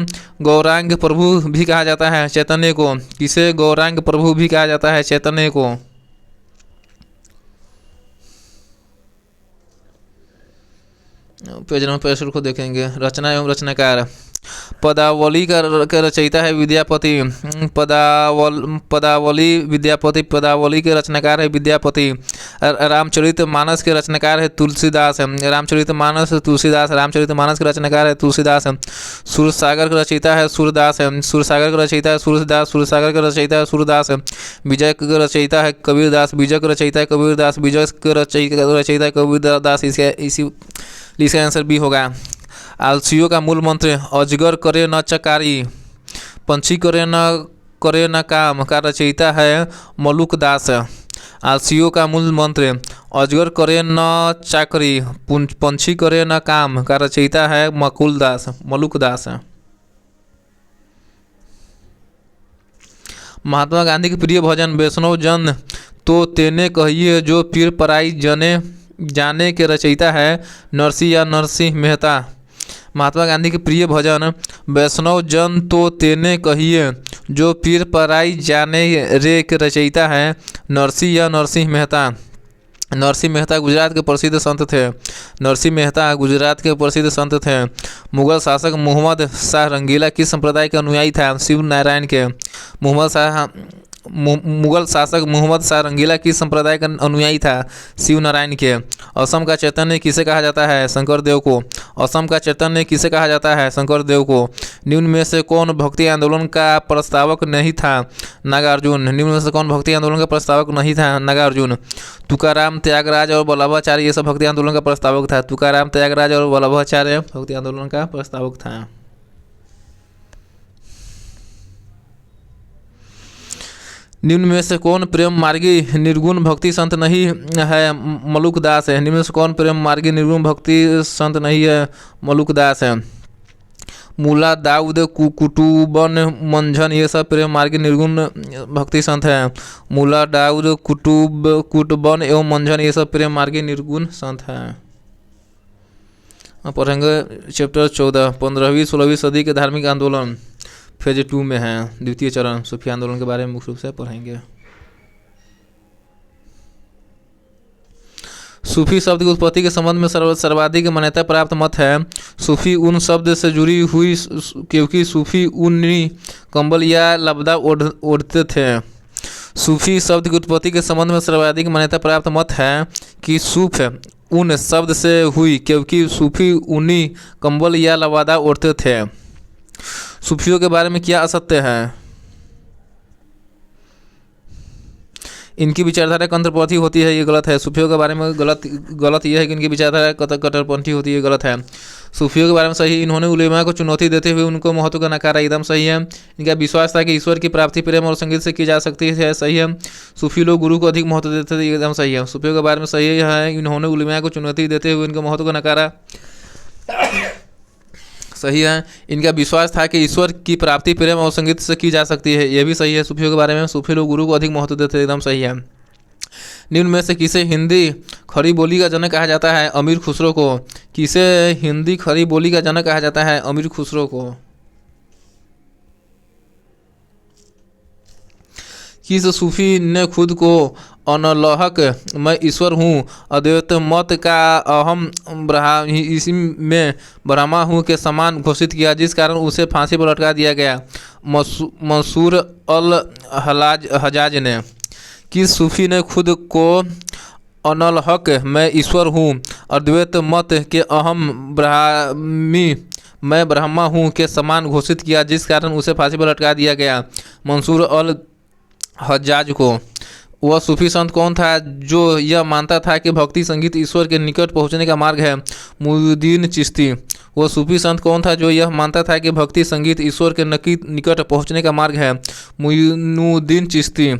गौरांग प्रभु भी कहा जाता है? चैतन्य को। किसे गौरांग प्रभु भी कहा जाता है? चैतन्य को। पेज नंबर 65 को देखेंगे। रचना एवं रचनाकार। पदावली का रचयिता है विद्यापति। पदावली विद्यापति। पदावली के रचनाकार है विद्यापति। रामचरितमानस के रचनाकार है तुलसीदास। रामचरितमानस तुलसीदास। रामचरितमानस के रचनाकार है तुलसीदास। सूरसागर का रचयिता है सूरदास। सूरसागर का रचयिता है सूरदास। सूरसागर का रचयिता है सूरदास। विजय का रचयिता है कबीरदास। विजय का रचयिता है कबीरदास। विजय का रचयिता है कबीरदास। इसका आंसर बी होगा। आलसियों का मूल मंत्र अजगर करे न चकारी, पंछी करे न काम का रचयिता है मलुकदास। आलसियों का मूल मंत्र अजगर करे न चाकरी, पंछी करे न काम का रचयिता है मलुकदास। महात्मा गांधी के प्रिय भजन वैष्णव जन तो तेने कहिए जो पीर पराई जाने के रचयिता है नरसिंह या नरसिंह मेहता। महात्मा गांधी के प्रिय भजन वैष्णव जन तो तेने कहिए जो पीर पराई जाने रे के रचयिता है नरसिंह या नरसिंह मेहता। नरसिंह मेहता गुजरात के प्रसिद्ध संत थे। नरसिंह मेहता गुजरात के प्रसिद्ध संत थे। मुगल शासक मोहम्मद शाह रंगीला किस संप्रदाय के अनुयायी था? शिव नारायण के। मुगल शासक मोहम्मद शाह रंगीला किस संप्रदाय का अनुयायी था? शिव नारायण के। असम का चैतन्य किसे कहा जाता है? शंकरदेव को। असम का चैतन्य किसे कहा जाता है? शंकरदेव को। निम्न में से कौन भक्ति आंदोलन का प्रस्तावक नहीं था? नागार्जुन। निम्न में से कौन भक्ति आंदोलन का प्रस्तावक नहीं था? नागार्जुन। तुकाराम, त्यागराज और वल्लभाचार्य ये सब भक्ति आंदोलन का प्रस्तावक था। तुकाराम, त्यागराज और वल्लभाचार्य भक्ति आंदोलन का प्रस्तावक था। निम्न में से कौन प्रेम मार्गी निर्गुण भक्ति संत नहीं है? मलुकदास है। निम्न में से कौन प्रेम मार्गी निर्गुण भक्ति संत नहीं है? मलुकदास है। मुला दाऊद कुटुबन मंझन ये सब प्रेम मार्गी निर्गुण भक्ति संत हैं। मुला दाऊद कुटुबन एवं मंझन ये सब प्रेम मार्गी निर्गुण संत हैं। पढ़ेंगे चैप्टर 14 15वीं 16वीं सदी के धार्मिक आंदोलन फेज 2 में है। द्वितीय चरण सूफी आंदोलन के बारे में मुख्य रूप से पढ़ेंगे। सूफी शब्द की उत्पत्ति के संबंध में सर्वाधिक मान्यता प्राप्त मत है सूफी उन शब्द से जुड़ी हुई क्योंकि सूफी ऊनी कंबल या लबदा ओढ़ते थे। सूफी शब्द की उत्पत्ति के संबंध में सर्वाधिक मान्यता प्राप्त मत है कि सूफ ऊन शब्द से हुई क्योंकि सूफी ऊनी कंबल या लबादा ओढ़ते थे। सूफियों के बारे में क्या असत्य है? इनकी विचारधारा कट्टरपंथी होती है, ये गलत है। सूफियों के बारे में गलत यह है कि इनकी विचारधारा कट्टरपंथी होती है, गलत है। सूफियों के बारे में सही, इन्होंने उलेमा को चुनौती देते हुए उनको महत्व का नकारा, एकदम सही है। इनका विश्वास था कि ईश्वर की प्राप्ति प्रेम और संगीत से की जा सकती है, सही है। सूफी लोग गुरु को अधिक महत्व देते थे, एकदम सही है। सूफियों के बारे में सही है, इन्होंने उलेमा को चुनौती देते हुए उनके महत्व का नकारा, सही है। इनका विश्वास था कि ईश्वर की प्राप्ति प्रेम और संगीत से की जा सकती है, यह भी सही है। सूफियों के बारे में सूफी लोग गुरु को अधिक महत्व देते हैं, एकदम सही है। निम्न में से किसे हिंदी खड़ी बोली का जनक कहा जाता है? अमीर खुसरो को। किसे हिंदी खड़ी बोली का जनक कहा जाता है? अमीर खुसरो को। किस सूफी ने खुद को अनलहक मैं ईश्वर हूँ, अद्वैत मत का अहम इसी में ब्रह्मा हूँ के समान घोषित किया, जिस कारण उसे फांसी पर लटका दिया गया। मंसूर अल हजाज ने। किस सूफी ने खुद को अनल हक मैं ईश्वर हूँ, अद्वैत मत के अहम ब्राह्मी मैं ब्रह्मा हूँ के समान घोषित किया, जिस कारण उसे फांसी पर लटका दिया गया। मंसूर अल हज्जाज को। वह सूफी संत कौन था जो यह मानता था कि भक्ति संगीत ईश्वर के निकट पहुँचने का मार्ग है? मुईनुद्दीन चिश्ती। वह सूफी संत कौन था जो यह मानता था कि भक्ति संगीत ईश्वर के निकट पहुँचने का मार्ग है? मुईनुद्दीन चिश्ती।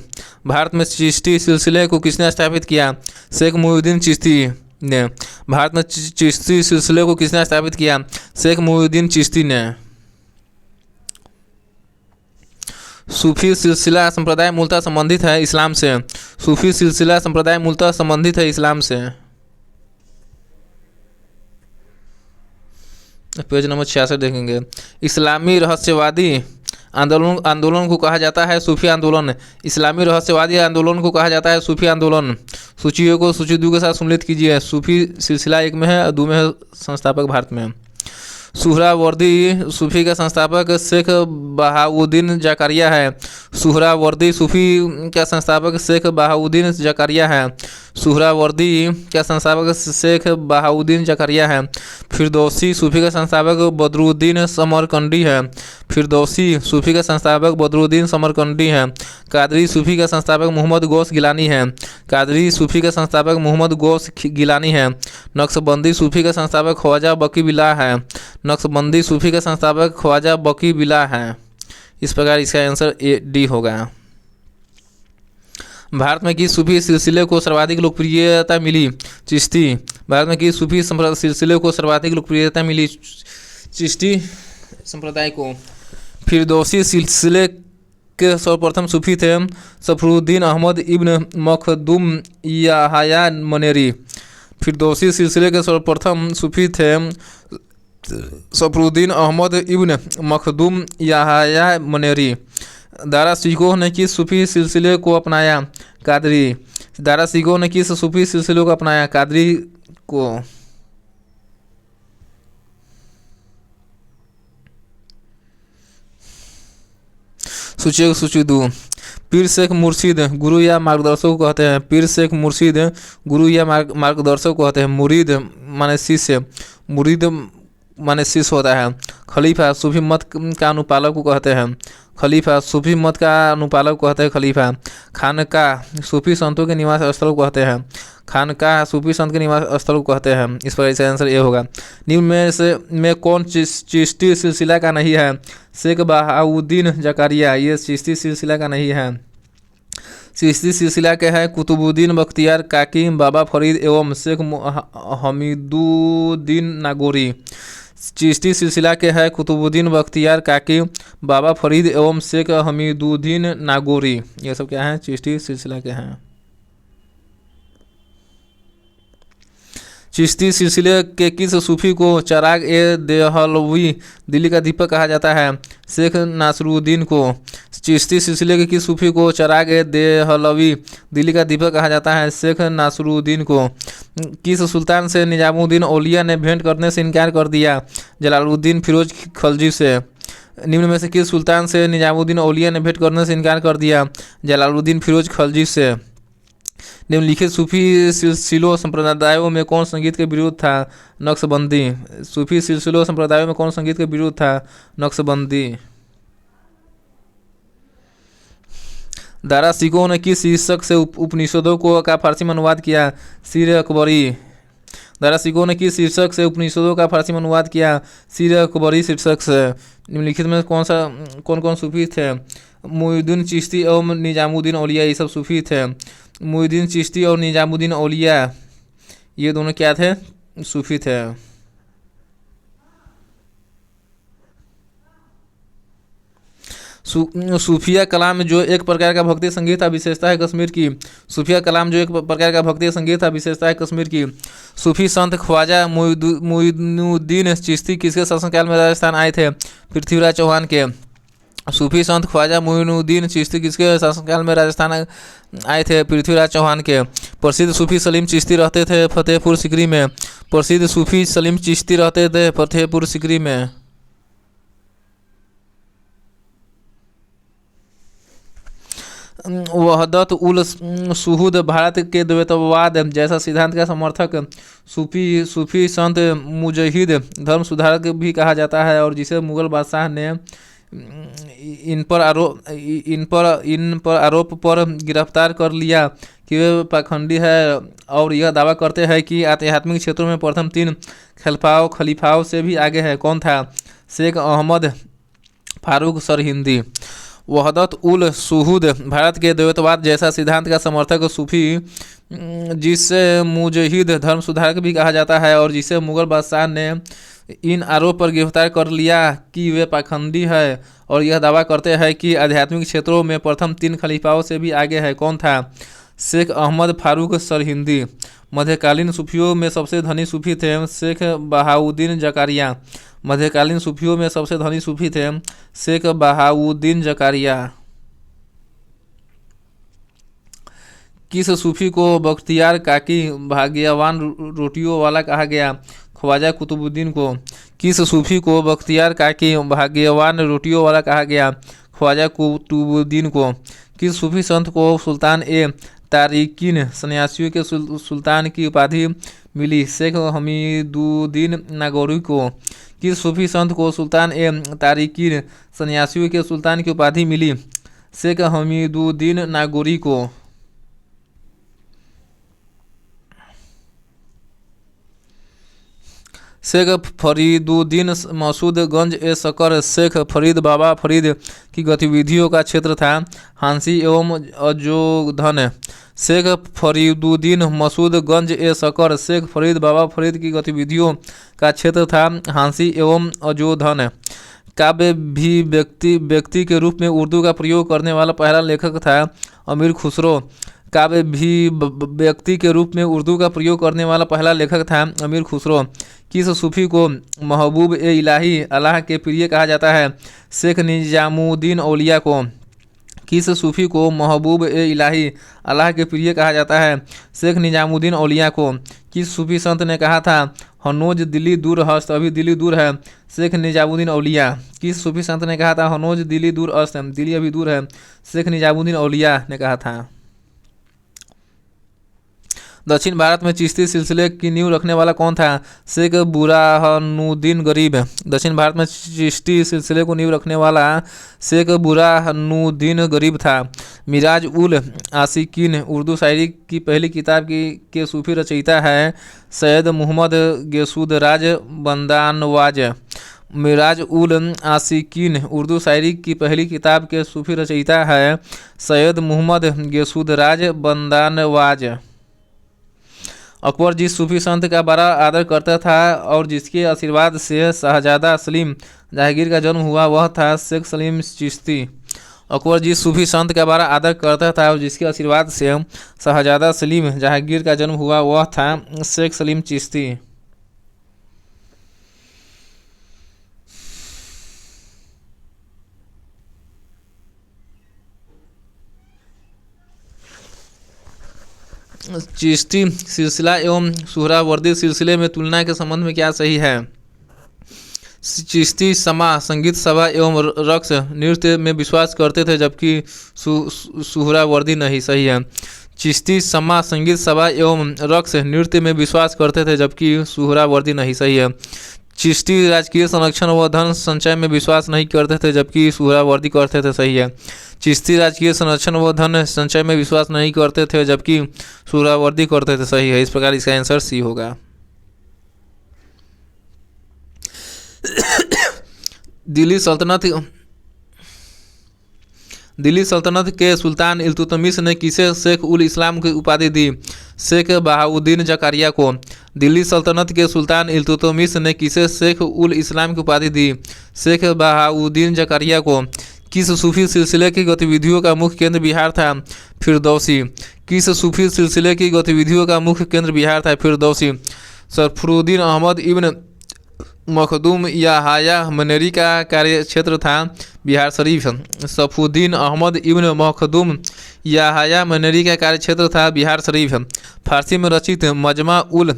भारत में चिश्ती सिलसिले को किसने स्थापित किया? शेख मुईनुद्दीन चिश्ती ने। भारत में चिश्ती सिलसिले को किसने स्थापित किया? शेख मुईनुद्दीन चिश्ती ने। सूफी सिलसिला संप्रदाय मूलतः संबंधित है इस्लाम से। सूफी सिलसिला संप्रदाय मूलतः संबंधित है इस्लाम से। पेज नंबर 66 देखेंगे। इस्लामी रहस्यवादी आंदोलन को कहा जाता है सूफी आंदोलन। इस्लामी रहस्यवादी आंदोलन को कहा जाता है सूफी आंदोलन। सूचियों को सूची 2 के साथ सम्मिलित कीजिए। सूफी सिलसिला 1 में है और 2 में है संस्थापक भारत में। सुहरावर्दी सूफी का संस्थापक शेख बहाउद्दीन जकारिया है। सुहरावर्दी सूफी का संस्थापक शेख बहाउद्दीन जकारिया है। सुहरावर्दी का संस्थापक शेख बहाउद्दीन जकारिया है। फिरदौसी सूफी का संस्थापक बदरुद्दीन समरकंडी है। फिरदौसी सूफी का संस्थापक बदरुद्दीन समरकंडी है। कादरी सूफी का संस्थापक मोहम्मद गौस गिलानी है। कादरी सूफी का संस्थापक मोहम्मद गौस गिलानी है। नक्शबंदी सूफी का संस्थापक ख्वाजा बकी बिला है। नक्शबंदी सूफी का संस्थापक ख्वाजा बकी बिला है। इस प्रकार इसका आंसर डी होगा। भारत में किस सूफी सिलसिले को सर्वाधिक लोकप्रियता मिली? चिश्ती। भारत में किस सूफी सिलसिले को सर्वाधिक लोकप्रियता मिली? चिश्ती संप्रदाय को। फिरदौसी सिलसिले के सर्वप्रथम सूफी थे सफरुद्दीन अहमद इब्न मखदूम याहया मनेरी। फिरदौसी सिलसिले के सर्वप्रथम सूफी थे सफरुद्दीन अहमद इब्न मखदूम याहया मनेरी। दारा सिकोह ने किस सूफी सिलसिले को अपनाया? कादरी। दारा सिकोह ने किस सूफी सिलसिले को अपनाया? कादरी को। सूची 2। पीर शेख मुर्शिद गुरु या मार्गदर्शक को कहते हैं। पीर शेख मुर्शिद गुरु या मार्गदर्शक को कहते हैं। मुरीद माने शिष्य, मुरीद माने शिष्य होता है। खलीफा सूफी मत का अनुपालक को कहते हैं। खलीफा सूफी मत का अनुपालक को कहते हैं खलीफा। खानकाह सूफी संतों के निवास स्थल को कहते हैं। खानकाह सूफी संत के निवास स्थल को कहते हैं। इस पर इसका आंसर ये होगा। निम्न में कौन चिश्ती सिलसिला का नहीं है? शेख बहाउद्दीन जकारिया। ये चिश्ती सिलसिला का नहीं है। चिश्ती सिलसिला के हैं कुतुबुद्दीन बख्तियार काकी, बाबा फरीद एवं शेख हमीदुद्दीन नागौरी। चिश्ती सिलसिला के हैं कुतुबुद्दीन बख्तियार काकी, बाबा फरीद एवं शेख हमीदुद्दीन नागौरी। ये सब क्या हैं? चिश्ती सिलसिला के हैं। चिश्ती सिलसिले के किस सूफी को चिराग ए देहलवी दिल्ली का दीपक कहा जाता है? शेख नासरुद्दीन को। चिश्ती सिलसिले के किस सूफी को चिराग ए देहलवी दिल्ली का दीपक कहा जाता है? शेख नासरुद्दीन को। किस सुल्तान से निजामुद्दीन औलिया ने भेंट करने से इनकार कर दिया? जलालुद्दीन फिरोज खलजी से। निम्न में से किस सुल्तान से निजामुद्दीन औलिया ने भेंट करने से इनकार कर दिया? जलालुद्दीन फिरोज खलजी से। निम्नलिखित सूफी सिलसिलों संप्रदायों में कौन संगीत के विरुद्ध था? नक्शबंदी। सूफी सिलसिलों संप्रदायों में कौन संगीत के विरुद्ध था? नक्शबंदी। दारा सिकोह ने किस शीर्षक से उपनिषदों को का फारसी में अनुवाद किया? सीर अकबरी। दारा सिकोह ने किस शीर्षक से उपनिषदों का फारसी में अनुवाद किया? सीर अकबरी शीर्षक से। निम्नलिखित में कौन कौन सूफी थे? मुईनुद्दीन चिश्ती एवं निजामुद्दीन औलिया, ये सब सूफी थे। मुईनुद्दीन चिश्ती और निजामुद्दीन औलिया ये दोनों क्या थे? सूफी थे। सूफिया कलाम जो एक प्रकार का भक्ति संगीत था, विशेषता है कश्मीर की। सूफिया कलाम जो एक प्रकार का भक्ति संगीत था, विशेषता है कश्मीर की। सूफी संत ख्वाजा मुईनुद्दीन चिश्ती किसके शासनकाल में राजस्थान आए थे? पृथ्वीराज चौहान के। सूफी संत ख्वाजा मोइनुद्दीन चिश्ती किसके शासनकाल में राजस्थान आए थे? पृथ्वीराज चौहान के। प्रसिद्ध सूफी सलीम चिश्ती रहते थे फतेहपुर सीकरी में। प्रसिद्ध सूफी सलीम चिश्ती रहते थे फतेहपुर सीकरी में। वहदत उल सुहूद भारत के द्वैतवाद जैसा सिद्धांत का समर्थक सूफी संत मुजहिद धर्म सुधारक भी कहा जाता है, और जिसे मुगल बादशाह ने इन पर आरोप पर गिरफ्तार कर लिया कि वे पाखंडी है, और यह दावा करते हैं कि आध्यात्मिक क्षेत्रों में प्रथम 3 खलीफाओं से भी आगे है। कौन था? शेख अहमद फारूक सरहिंदी। वहदत उल सुहूद भारत के द्वैतवाद जैसा सिद्धांत का समर्थक सूफी जिसे मुजहिद धर्म सुधारक भी कहा जाता है, और जिसे मुगल बादशाह ने इन आरोप पर गिरफ्तार कर लिया कि वे पाखंडी है, और यह दावा करते हैं कि आध्यात्मिक क्षेत्रों में प्रथम 3 खलीफाओं से भी आगे है। कौन था? शेख अहमद फारूक सरहिंदी। मध्यकालीन सूफियों में सबसे धनी सूफी थे शेख बहाउद्दीन जकारिया। मध्यकालीन सूफियों में सबसे धनी सूफी थे शेख बहाउद्दीन जकारिया। किस सूफी को बख्तियार काकी भाग्यवान रोटियों वाला कहा गया? ख्वाजा कुतुबुद्दीन को। किस सूफी को बख्तियार काकी भाग्यवान रोटियों वाला कहा गया? ख्वाजा कुतुबुद्दीन को। किस सूफी संत को सुल्तान ए तारिकीन सन्यासियों के सुल्तान की उपाधि मिली? शेख हमीदुद्दीन नागौरी को। किस सूफी संत को सुल्तान ए तारिकीन सन्यासियों के सुल्तान की उपाधि मिली? शेख हमीदुद्दीन नागौरी को। शेख फरीदुद्दीन मसूद गंज ए शकर शेख फरीद बाबा फरीद की गतिविधियों का क्षेत्र था हांसी एवं अजोधन। शेख फरीदुद्दीन मसूद गंज ए शकर शेख फरीद बाबा फरीद की गतिविधियों का क्षेत्र था हांसी एवं अजोधन। काव्य भी व्यक्ति के रूप में उर्दू का प्रयोग करने वाला पहला लेखक था अमीर खुसरो। काव्य भी व्यक्ति के रूप में उर्दू का प्रयोग करने वाला पहला लेखक था अमीर खुसरो। किस सूफी को महबूब ए इलाही अल्लाह के प्रिय कहा जाता है? शेख निजामुद्दीन औलिया को। किस सूफी को महबूब ए इलाही अल्लाह के प्रिय कहा जाता है? शेख निजामुद्दीन औलिया को। किस सूफी संत ने कहा था हनोज दिल्ली दूर हस्त अभी दिल्ली दूर है? शेख निजामुद्दीन औलिया। किस सूफी संत ने कहा था हनोज दिल्ली दूर अस्त दिल्ली अभी दूर है? शेख निजामुद्दीन औलिया ने कहा था। दक्षिण भारत में चिश्ती सिलसिले की नींव रखने वाला कौन था? शेख बुरहानुद्दीन गरीब। दक्षिण भारत में चिश्ती सिलसिले को नींव रखने वाला शेख बुरहानुद्दीन गरीब था। मिराज उल आशिकीन उर्दू शायरी की पहली किताब के सूफी रचयिता है सैयद मोहम्मद गेसूदराज बंदानवाज। मिराज उल आशिकीन उर्दू शायरी की पहली किताब के सूफी रचयिता है सैयद मोहम्मद गेसूदराज बंदानवाज। अकबर जिस सूफी संत का बड़ा आदर करता था और जिसके आशीर्वाद से शहजादा सलीम जहांगीर का जन्म हुआ वह था शेख सलीम चिश्ती। अकबर जिस सूफी संत का बड़ा आदर करता था और जिसके आशीर्वाद से शहजादा सलीम जहांगीर का जन्म हुआ वह था शेख सलीम चिश्ती। चिश्ती सिलसिला एवं सुहरावर्दी सिलसिले में तुलना के संबंध में क्या सही है? चिश्ती समा संगीत सभा एवं रक्स नृत्य में विश्वास करते थे जबकि सुहरावर्दी नहीं। सही है। चिश्ती समा संगीत सभा एवं रक्स नृत्य में विश्वास करते थे जबकि सुहरावर्दी नहीं। सही है। चिश्ती राजकीय संरक्षण व धन संचय में विश्वास नहीं करते थे जबकि सुहरावर्दी करते थे। सही है। चिश्ती राजकीय संरक्षण व धन संचय में विश्वास नहीं करते थे जबकि सुहरावर्दी करते थे। सही है। इस प्रकार इसका आंसर सी होगा। दिल्ली सल्तनत के सुल्तान इल्तुतमिश ने किसे शेख उल इस्लाम की उपाधि दी? शेख बहाउद्दीन जकारिया को। दिल्ली सल्तनत के सुल्तान इल्तुतमिश ने किसे शेख उल इस्लाम की उपाधि दी? शेख बहाउद्दीन जकारिया को। किस सूफी सिलसिले की गतिविधियों का मुख्य केंद्र बिहार था? फिरदौसी। किस सूफी सिलसिले की गतिविधियों का मुख्य केंद्र बिहार था? फिरदौसी। सरफरुद्दीन अहमद इब्न मखदूम याहया मनेरी का कार्यक्षेत्र था बिहार शरीफ। सफुद्दीन अहमद इब्न मखदूम याहया मनेरी का कार्यक्षेत्र था बिहार शरीफ। फारसी में रचित मजमा उल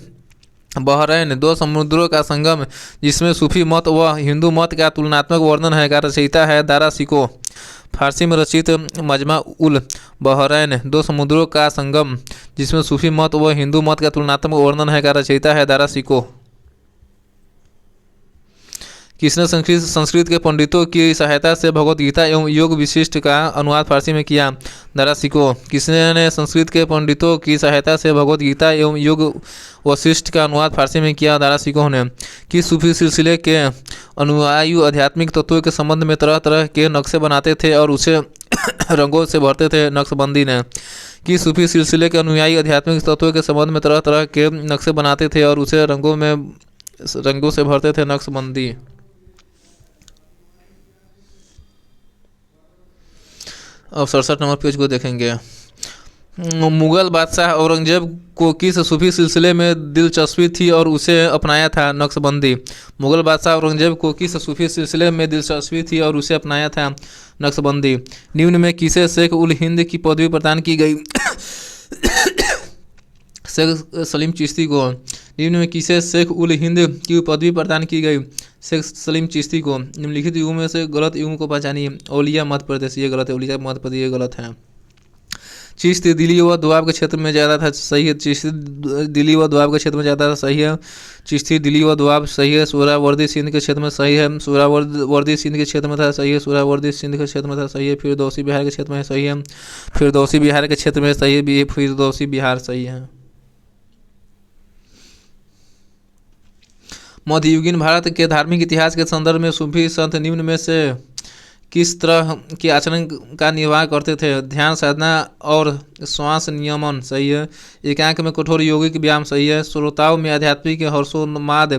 बहरैन दो समुद्रों का संगम जिसमें सूफी मत व हिंदू मत का तुलनात्मक वर्णन है का रचयिता है दारा शिकोह। फारसी में रचित मजमा उल बहरैन दो समुद्रों का संगम जिसमें सूफी मत व हिंदू मत का तुलनात्मक वर्णन है का रचयिता है दारा शिकोह। किसने संस्कृत के पंडितों की सहायता से भगवत गीता एवं योग विशिष्ट का अनुवाद फारसी में किया? दारा शिकोह। किसने संस्कृत के पंडितों की सहायता से भगवत गीता एवं योग वशिष्ठ का अनुवाद फारसी में किया? दारा शिकोह ने। किस सूफी सिलसिले के अनुयायी आध्यात्मिक तत्वों के संबंध में तरह तरह के नक्शे बनाते थे और उसे रंगों से भरते थे? नक्शबंदी ने। किस सूफी सिलसिले के अनुयायी आध्यात्मिक तत्वों के संबंध में तरह तरह के नक्शे बनाते थे और उसे रंगों से भरते थे? नक्शबंदी। अब 67 नंबर पेज को देखेंगे। मुगल बादशाह औरंगजेब को किस सूफी सिलसिले में दिलचस्पी थी और उसे अपनाया था? नक्शबंदी। मुगल बादशाह औरंगजेब को किस सूफी सिलसिले में दिलचस्पी थी और उसे अपनाया था? नक्शबंदी। निम्न में किसे शेख उल हिंद की पदवी प्रदान की गई? शेख सलीम चिश्ती को। निम्न में किसे शेख उल हिंद की पदवी प्रदान की गई? शेख सलीम चिश्ती को। निम्नलिखित युगों में से गलत युगों को पहचानिए। औलिया मध्य प्रदेश, ये गलत है। औलिया मध्य प्रदेश, ये गलत है। चिश्ती दिल्ली व दोआब के क्षेत्र में ज़्यादा था, सही है। चिश्ती दिल्ली व दोआब के क्षेत्र में ज़्यादा था, सही है। चिश्ती दिल्ली व दोआब, सही है। सोहरावर्दी सिंध के क्षेत्र में, सही है। सोहरावर्दी सिंध के क्षेत्र में था, सही है। सोहरावर्दी सिंध के क्षेत्र में था, सही है। फिरदौसी बिहार के क्षेत्र में, सही है। फिरदौसी बिहार के क्षेत्र में, सही है। फिरदौसी बिहार, सही है। मध्ययुगीन भारत के धार्मिक इतिहास के संदर्भ में सूफी संत निम्न में से किस तरह के आचरण का निर्वाह करते थे? ध्यान साधना और श्वास नियमन, सही है। एकांत में कठोर यौगिक व्यायाम, सही है। श्रोताओं में आध्यात्मिक हर्षोन्माद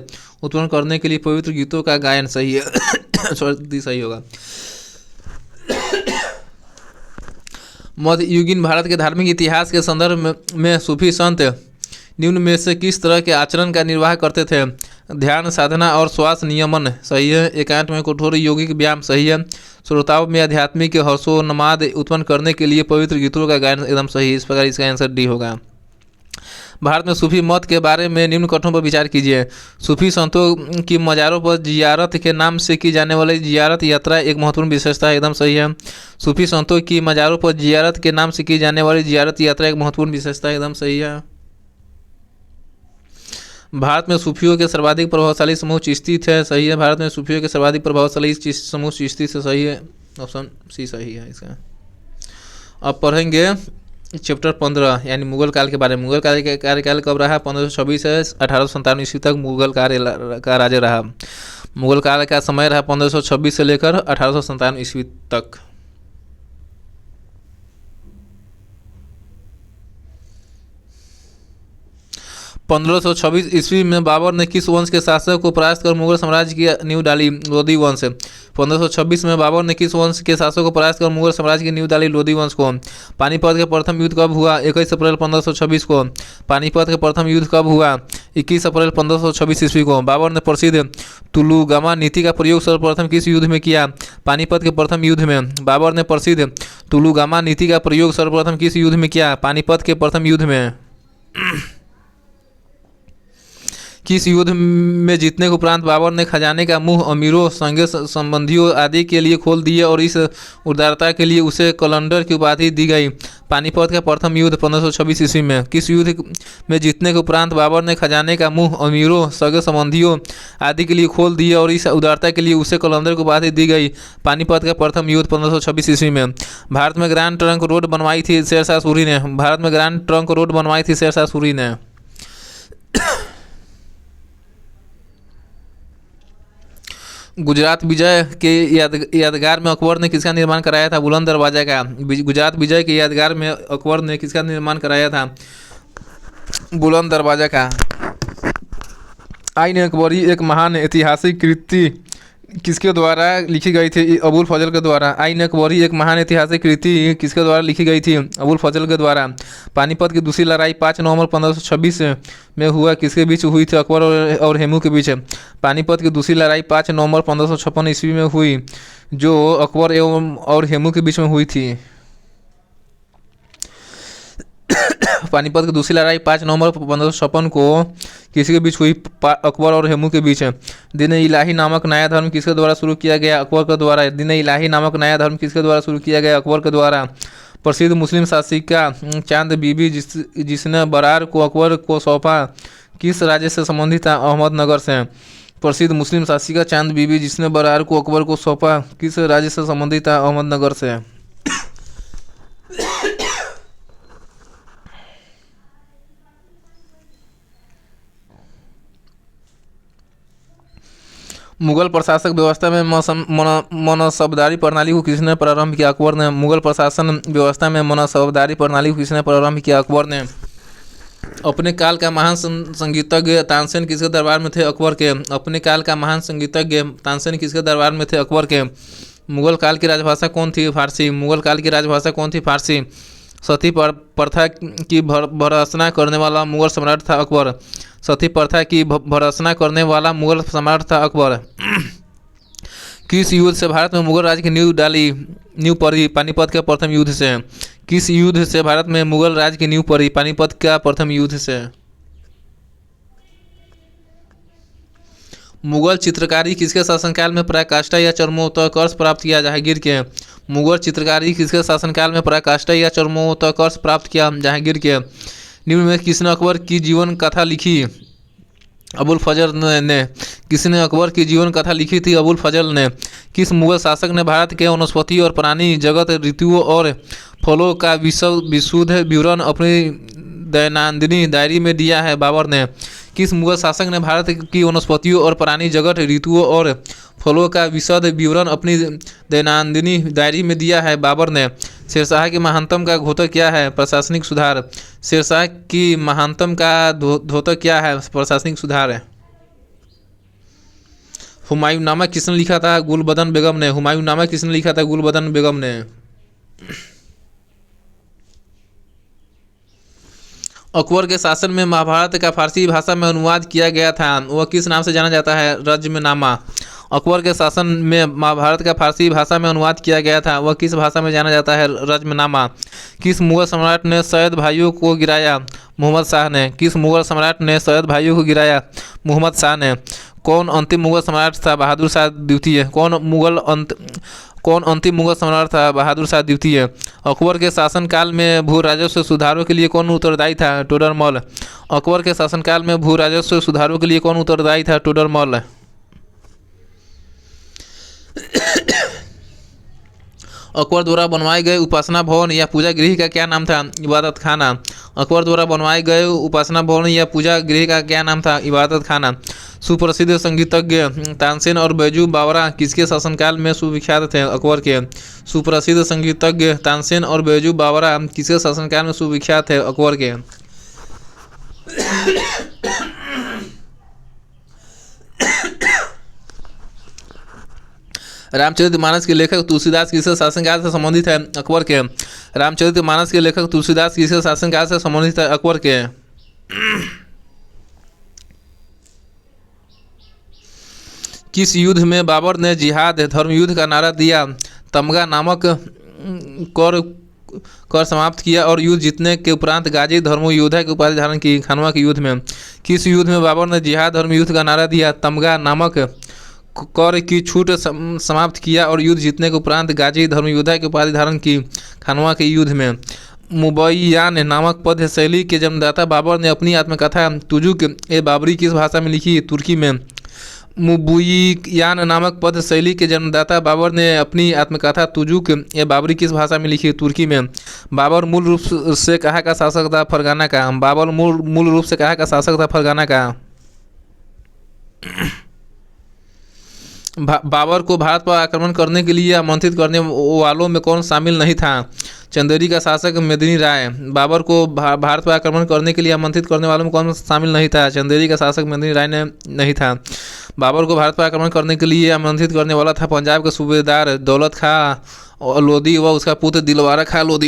उत्पन्न करने के लिए पवित्र गीतों का गायन, सही है। सही होगा। मध्ययुगीन भारत के धार्मिक इतिहास के संदर्भ में सूफी संत निम्न में से किस तरह के आचरण का निर्वाह करते थे? ध्यान साधना और श्वास नियमन, सही है। एकांत में कठोर यौगिक व्यायाम, सही है। श्रोताओं में आध्यात्मिक हर्षोन्माद उत्पन्न करने के लिए पवित्र गीतों का गायन, एकदम सही है। इस प्रकार इसका आंसर डी होगा। भारत में सूफी मत के बारे में निम्न कथनों पर विचार कीजिए। सूफी संतों की मज़ारों पर जियारत के नाम से की जाने वाली जियारत यात्रा एक महत्वपूर्ण विशेषता है, एकदम सही है। सूफी संतों की मज़ारों पर जियारत के नाम से की जाने वाली जियारत यात्रा एक महत्वपूर्ण विशेषता है, एकदम सही है। भारत में सूफियों के सर्वाधिक प्रभावशाली समूह चिश्ती थे, सही है। भारत में सूफियों के सर्वाधिक प्रभावशाली समूह चिश्ती से, सही है। ऑप्शन सी सही है इसका। अब पढ़ेंगे चैप्टर 15 यानी मुगल काल के बारे में। मुगल काल का कार्यकाल कब रहा? 1526 से 1857 ईस्वी तक मुगल का राज्य रहा। मुगल काल का समय रहा 1526 से लेकर 1857 ईस्वी तक। 1526 ईस्वी में बाबर ने किस वंश के शासक को परास्त कर मुगल साम्राज्य की नींव डाली? लोधी वंश। 1526 में बाबर ने किस वंश के शासक को परास्त कर मुगल साम्राज्य की नींव डाली? लोधी वंश को। पानीपत का प्रथम युद्ध कब हुआ? 21 अप्रैल 1526 को। पानीपत का प्रथम युद्ध कब हुआ? 21 अप्रैल 1526 ईस्वी को। बाबर ने प्रसिद्ध तुलुगामा नीति का प्रयोग सर्वप्रथम किस युद्ध में किया? पानीपत के प्रथम युद्ध में। बाबर ने प्रसिद्ध तुलुगामा नीति का प्रयोग सर्वप्रथम किस युद्ध में किया? पानीपत के प्रथम युद्ध में। किस युद्ध में जीतने के उपरांत बाबर ने खजाने का मुंह अमीरों, संगे संबंधियों आदि के लिए खोल दिया और इस उदारता के लिए उसे कलंदर की उपाधि दी गई? पानीपत का प्रथम युद्ध 1526 ईस्वी में। किस युद्ध में जीतने के उपरांत बाबर ने खजाने का मुंह अमीरों, सगे संबंधियों आदि के लिए खोल दिया और इस उदारता के लिए उसे कलंदर की उपाधि दी गई? पानीपत का प्रथम युद्ध 1526 ईस्वी में। भारत में ग्रैंड ट्रंक रोड बनवाई थी शेरशाह सूरी ने। भारत में ग्रैंड ट्रंक रोड बनवाई थी शेरशाह सूरी ने। गुजरात विजय के यादगार में अकबर ने किसका निर्माण कराया था? बुलंद दरवाजा का। गुजरात विजय के यादगार में अकबर ने किसका निर्माण कराया था? बुलंद दरवाजा का। आईन अकबरी एक महान ऐतिहासिक कृति किसके द्वारा लिखी गई थी? अबुल फजल के द्वारा। आइन अकबरी एक महान ऐतिहासिक कृति किसके द्वारा लिखी गई थी? अबुल फजल के द्वारा। पानीपत की दूसरी लड़ाई 5 नवंबर 1526 में हुआ, किसके बीच हुई थी? अकबर और हेमू के बीच। पानीपत की दूसरी लड़ाई 5 नवंबर 1556 ईस्वी में हुई, जो अकबर एवं और हेमू के बीच में हुई थी। पानीपत की दूसरी लड़ाई 5 नवंबर 1556 को किसके बीच हुई? अकबर और हेमू के बीच। दीन इलाही नामक नया धर्म किसके द्वारा शुरू किया गया? अकबर के द्वारा। दीन इलाही नामक नया धर्म किसके द्वारा शुरू किया गया? अकबर के द्वारा। प्रसिद्ध मुस्लिम शासिका चांद बीबी जिसने बरार को अकबर को सौंपा, किस राज्य से संबंधित था? अहमदनगर से। प्रसिद्ध मुस्लिम शासिका चांद बीबी जिसने बरार को अकबर को सौंपा, किस राज्य से संबंधित था? अहमदनगर से। मुगल प्रशासक व्यवस्था में मनसबदारी प्रणाली को किसने प्रारंभ किया? अकबर ने। मुगल प्रशासन व्यवस्था में मनसबदारी प्रणाली को किसने प्रारंभ किया? अकबर ने। अपने काल का महान संगीतज्ञ तानसेन किसके दरबार में थे? अकबर के। अपने काल का महान संगीतज्ञ तानसेन किसके दरबार में थे? अकबर के। मुगल काल की राजभाषा कौन थी? फारसी। मुगल काल की राजभाषा कौन थी? फारसी। सती प्रथा की भर्त्सना करने वाला मुगल सम्राट था? अकबर। सती प्रथा की भर्त्सना करने वाला मुगल सम्राट था? अकबर। किस युद्ध से भारत में मुगल राज्य की नींव पड़ी? पानीपत के प्रथम युद्ध से। किस युद्ध से भारत में मुगल राज्य की नींव पड़ी? पानीपत का प्रथम युद्ध से। मुगल चित्रकारी किसके शासनकाल में पराकाष्ठा या चरमोत्कर्ष प्राप्त किया? जहांगीर के। मुगल चित्रकारी किसके शासनकाल में पराकाष्ठा या चरमोत्कर्ष प्राप्त किया? जहांगीर के। निम्न में किसने अकबर की जीवन कथा लिखी? अबुल फजल ने। किसने अकबर की जीवन कथा लिखी थी? अबुल फजल ने। किस मुगल शासक ने भारत के वनस्पति और प्राणी जगत, ऋतुओं और फलों का विशुद्ध विवरण अपनी दैनंदिनी डायरी में दिया है? बाबर ने। किस मुगल शासक ने भारत की वनस्पतियों और प्राणी जगत, ऋतुओं और फलों का विशद विवरण अपनी दैनंदिनी डायरी में दिया है? बाबर ने। शेरशाह की महानतम का घोतक क्या है? प्रशासनिक सुधार। शेरशाह की महानतम का घोतक क्या है? प्रशासनिक सुधार है। हुमायूंनामा किसने लिखा था? गुलबदन बेगम ने। हुमायूंनामा किसने लिखा था? गुलबदन बेगम ने। अकबर के शासन में महाभारत का फारसी भाषा में अनुवाद किया गया था, वह किस नाम से जाना जाता है? रज्मनामा। अकबर के शासन में महाभारत का फारसी भाषा में अनुवाद किया गया था, वह किस भाषा में जाना जाता है? रज्मनामा। किस मुगल सम्राट ने सैयद भाइयों को गिराया? मोहम्मद शाह ने। किस मुगल सम्राट ने सैयद भाइयों को गिराया? मोहम्मद शाह ने। कौन अंतिम मुगल सम्राट था? बहादुर शाह द्वितीय। कौन अंतिम मुगल सम्राट था? बहादुर शाह द्वितीय। अकबर के शासनकाल में भू राजस्व सुधारों के लिए कौन उत्तरदायी था? टोडरमल। अकबर के शासनकाल में भू राजस्व सुधारों के लिए कौन उत्तरदायी था? टोडरमल। अकबर द्वारा बनवाए गए उपासना भवन या पूजा गृह का क्या नाम था? इबादत खाना। अकबर द्वारा बनवाए गए उपासना भवन या पूजा गृह का क्या नाम था? इबादत खाना। सुप्रसिद्ध संगीतज्ञ तानसेन और बैजू बावरा किसके शासनकाल में सुविख्यात थे? अकबर के। सुप्रसिद्ध संगीतज्ञ तानसेन और बैजू बावरा किसके शासनकाल में सुविख्यात थे? अकबर के। रामचरितमानस के लेखक तुलसीदास किसके शासनकाल से संबंधित है? अकबर के। रामचरितमानस के लेखक तुलसीदास किसके शासनकाल से संबंधित है? अकबर के। किस युद्ध में बाबर ने जिहाद धर्मयुद्ध का नारा दिया, तमगा नामक कर समाप्त किया और युद्ध जीतने के उपरांत गाजी धर्मयोद्धा की उपाधि धारण की? खानवा के युद्ध में। किस युद्ध में बाबर ने जिहाद धर्मयुद्ध का नारा दिया, तमगा नामक कर की छूट समाप्त किया और युद्ध जीतने के उपरांत गाजी धर्मयोद्धा की उपाधि धारण की? खानवा के युद्ध में। मुबैयान नामक पद्य शैली के जन्मदाता बाबर ने अपनी आत्मकथा तुजुक ए बाबरी किस भाषा में लिखी? तुर्की में। मुबैयान नामक पद्य शैली के जन्मदाता बाबर ने अपनी आत्मकथा तुजुक ए बाबरी किस भाषा में लिखी? तुर्की में। बाबर मूल रूप से कहाँ का शासक था? फरगाना का। बाबर मूल रूप से कहाँ का शासक था? फरगाना का। बाबर को भारत पर आक्रमण करने के लिए आमंत्रित करने वालों में कौन शामिल नहीं था? चंदेरी का शासक मेदिनी राय। बाबर को भारत पर आक्रमण करने के लिए आमंत्रित करने वालों में कौन शामिल नहीं था? चंदेरी का शासक मेदिनी राय ने नहीं था। बाबर को भारत पर आक्रमण करने के लिए आमंत्रित करने वाला था पंजाब के सूबेदार दौलत खां लोधी व उसका पुत्र दिलवारा खां लोधी,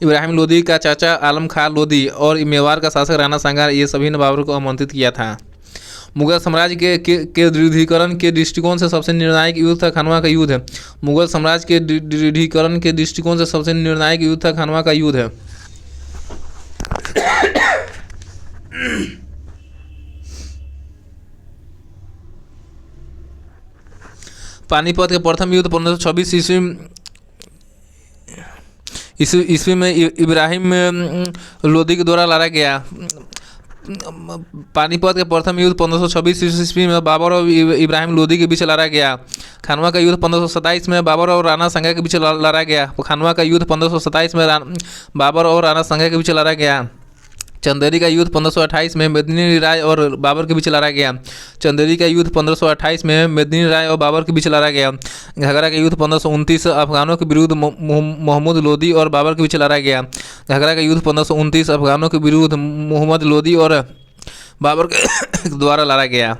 इब्राहिम लोधी का चाचा आलम खां लोधी और मेवाड़ का शासक राणा सांगा, ये सभी ने बाबर को आमंत्रित किया था। मुगल साम्राज्य के दृढ़ीकरण के दृष्टिकोण से सबसे निर्णायक युद्ध था खानवा का युद्ध। मुगल साम्राज्य के दृढ़ीकरण के दृष्टिकोण से सबसे निर्णायक युद्ध था खानवा का युद्ध। पानीपत के प्रथम युद्ध 1526 ईस्वी में इब्राहिम लोधी के द्वारा लड़ा गया। पानीपत के प्रथम युद्ध 1526 ईस्वी में बाबर और इब्राहिम लोधी के बीच लड़ा गया। खानवा का युद्ध 1527 में बाबर और राणा सांगा के बीच लड़ा गया। खानवा का युद्ध 1527 में बाबर और राणा सांगा के बीच लड़ा गया। चंदेरी का युद्ध 1528 में मेदिनी राय और बाबर के बीच लड़ा गया। चंदेरी का युद्ध 1528 में मेदिनी राय और बाबर के बीच लड़ा गया। घाघरा का युद्ध 1529 अफगानों के विरुद्ध मोहम्मद लोधी और बाबर के बीच लड़ा गया। घाघरा का युद्ध 1529 अफगानों के विरुद्ध मोहम्मद लोधी और बाबर के द्वारा लड़ा गया।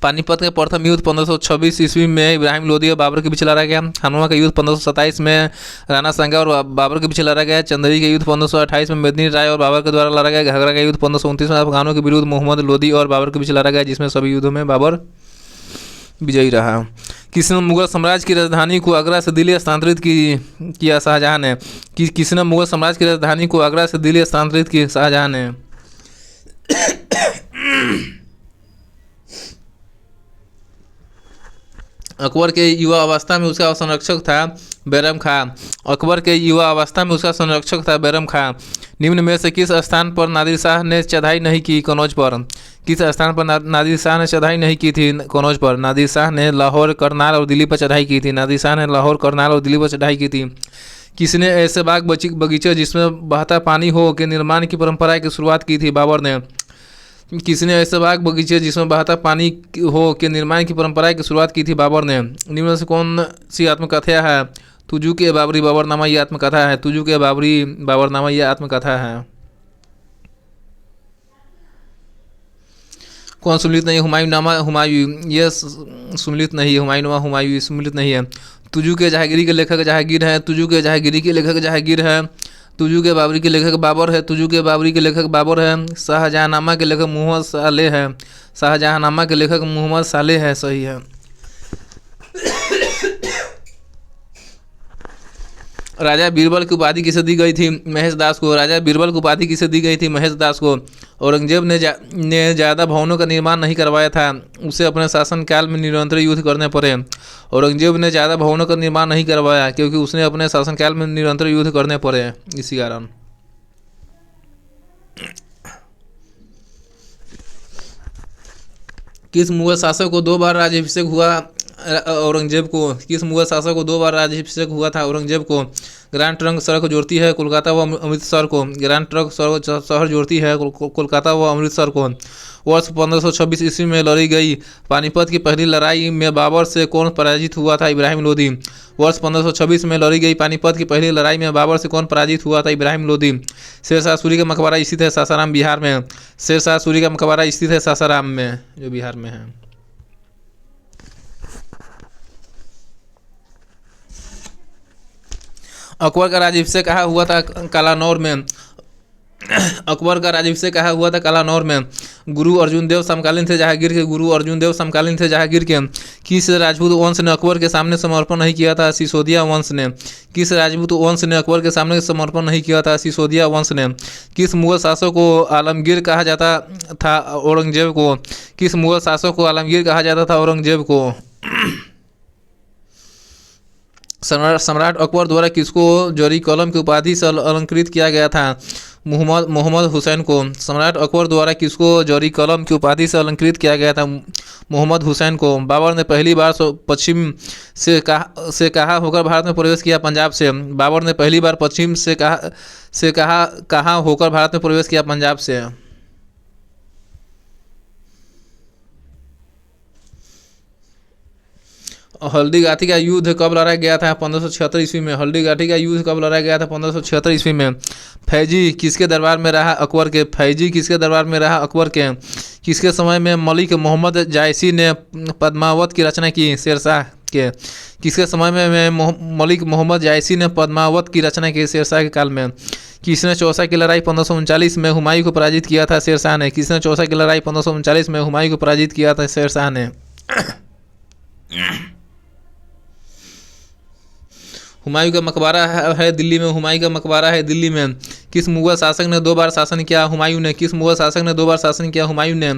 पानीपत के प्रथम युद्ध 1526 ईस्वी में इब्राहिम लोधी और बाबर के बीच लड़ा गया। खानवा का युद्ध 1527 में राणा सांगा और बाबर के बीच लड़ा गया। चंदेरी का युद्ध 1528 में मेदिनी राय और बाबर के द्वारा लड़ा गया। घाघरा का युद्ध 1529 में अफगानों के विरुद्ध मोहम्मद लोधी और बाबर के बीच लड़ा गया, जिसमें सभी युद्धों में बाबर विजयी रहा। किसने मुगल साम्राज्य की राजधानी को आगरा से दिल्ली स्थानांतरित किया शाहजहां ने? किसने मुगल साम्राज्य की राजधानी को आगरा से दिल्ली स्थानांतरित की शाहजहां ने? अकबर के युवा अवस्था में उसका संरक्षक था बैरम खां। अकबर के युवा अवस्था में उसका संरक्षक था बैरम खां। निम्न में से किस स्थान पर नादिर शाह ने चढ़ाई नहीं की कनौज पर? किस स्थान पर नादिर शाह ने चढ़ाई नहीं की थी कनौज पर? नादिर शाह ने लाहौर, करनाल और दिल्ली पर चढ़ाई की थी। नादिर शाह ने लाहौर, करनाल और दिल्ली पर चढ़ाई की थी। किसने ऐसे बाग बगीचे जिसमें बहता पानी हो के निर्माण की परंपरा की शुरुआत की थी? बाबर ने। किसने ऐसे बाग बगीचे जिसमें बहता पानी हो के निर्माण की परंपरा की शुरुआत की थी? बाबर ने। निम्न से कौन सी आत्मकथा है? तुजू के बाबरी बाबरनामा ये आत्मकथा है। तुजू के बाबरी बाबरनामा ये आत्मकथा है। कौन सुमिलित नहीं? हुमायूंनामा हुमायूं ये सुमिलित नहीं है। हुमायूंनामा हुमायूं सुमिलित नहीं है। तुजू के जहांगीरी के लेखक जहांगीर है। तुजू के जहांगीरी के लेखक जहांगीर है। तुजू के बाबरी के लेखक बाबर है। तुजू के बाबरी के लेखक बाबर है। शाहजहांनामा के लेखक मोहम्मद सालेह है। शाहजहांनामा के लेखक मोहम्मद सालेह है। सही है। राजा बीरबल की उपाधि किसे दी गई थी? महेश दास को। राजा बीरबल की उपाधि किसे दी गई थी? महेश दास को। औरंगजेब ने ज़्यादा भवनों का निर्माण नहीं करवाया था, उसे अपने शासनकाल में निरंतर युद्ध करने पड़े। औरंगजेब ने ज़्यादा भवनों का निर्माण नहीं करवाया क्योंकि उसने अपने शासनकाल में निरंतर युद्ध करने पड़े, इसी कारण। किस मुगल शासक को 2 बार राज्याभिषेक हुआ? औरंगजेब को। किस मुगल शासक को 2 बार राज्याभिषेक हुआ था? औरंगजेब को। ग्रांड ट्रंक सड़क जोड़ती है कोलकाता व अमृतसर को। ग्रांड ट्रंक शहर जोड़ती है कोलकाता व अमृतसर को। वर्ष 1526 ईस्वी में लड़ी गई पानीपत की पहली लड़ाई में बाबर से कौन पराजित हुआ था? इब्राहिम लोधी। वर्ष 1526 में लड़ी गई पानीपत की पहली लड़ाई में बाबर से कौन पराजित हुआ था? इब्राहिम लोधी। शेरशाह सूरी का मकबरा स्थित है सासाराम, बिहार में। शेरशाह सूरी का मकबरा स्थित है सासाराम में, जो बिहार में है। अकबर का राज्याभिषेक कहाँ हुआ था? कालानौर में। अकबर का राज्याभिषेक कहाँ हुआ था? कालानौर में। गुरु अर्जुन देव समकालीन थे जहांगीर के। गुरु अर्जुन देव समकालीन थे जहांगीर के। किस राजपूत वंश ने अकबर के सामने समर्पण नहीं किया था? सिसोदिया वंश ने। किस राजपूत वंश ने अकबर के सामने समर्पण नहीं किया था? सिसोदिया वंश ने। किस मुगल शासक को आलमगीर कहा जाता था? औरंगजेब को। किस मुगल शासक को आलमगीर कहा जाता था? औरंगजेब को। सम्राट अकबर द्वारा किसको जरी कलम की उपाधि से अलंकृत किया गया था? मोहम्मद हुसैन को। सम्राट अकबर द्वारा किसको जरी कलम की उपाधि से अलंकृत किया गया था? मोहम्मद हुसैन को। बाबर ने पहली बार पश्चिम से कहाँ होकर भारत में प्रवेश किया? पंजाब से। बाबर ने पहली बार पश्चिम से कहाँ होकर भारत में प्रवेश किया? पंजाब से। हल्दीघाटी का युद्ध कब लड़ा गया था? 1576 ईस्वी में। हल्दीघाटी का युद्ध कब लड़ा गया था? 1576 ईस्वी में। फैजी किसके दरबार में रहा? अकबर के। फैजी किसके दरबार में रहा? अकबर के। किसके समय में मलिक मोहम्मद जायसी ने पद्मावत की रचना की? शेरशाह के। किसके समय में मलिक मोहम्मद जायसी ने पद्मावत की रचना की? शेरशाह के काल में। किसने चौसा की लड़ाई 1539 में हुमायूं को पराजित किया था? शेरशाह ने। किसने चौसा की लड़ाई 1539 में हुमायूं को पराजित किया था? शेरशाह ने। हुमायूं का मकबरा है दिल्ली में। हुमायूं का मकबरा है दिल्ली में। किस मुगल शासक ने 2 बार शासन किया? हुमायूं ने। किस मुगल शासक ने 2 बार शासन किया? हुमायूं ने।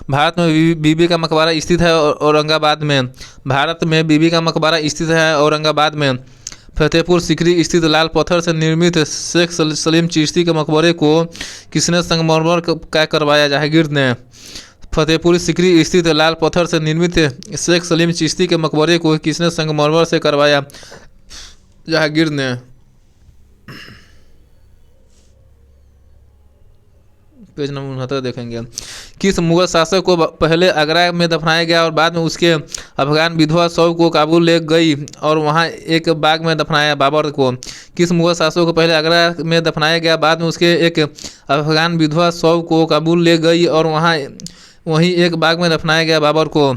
भारत में बीबी का मकबरा स्थित है औरंगाबाद में। भारत में बीबी का मकबरा स्थित है औरंगाबाद में। फतेहपुर सीकरी स्थित लाल पत्थर से निर्मित शेख सलीम चिश्ती के मकबरे को किसने संगमरमर का करवाया? जहांगीर ने। फतेहपुर सीकरी स्थित लाल पत्थर से निर्मित शेख सलीम चिश्ती के मकबरे को किसने संगमरमर से करवाया? जहांगीर ने। पेज नंबर 69 देखेंगे। किस मुगल शासक को पहले आगरा में दफनाया गया और बाद में उसके अफगान विधवा शव को काबुल ले गई और वहां एक बाग में दफनाया? बाबर को। किस मुगल शासक को पहले आगरा में दफनाया गया, बाद में उसके एक अफगान विधवा शव को काबुल ले गई और वहीं एक बाग में दफनाया गया? बाबर को।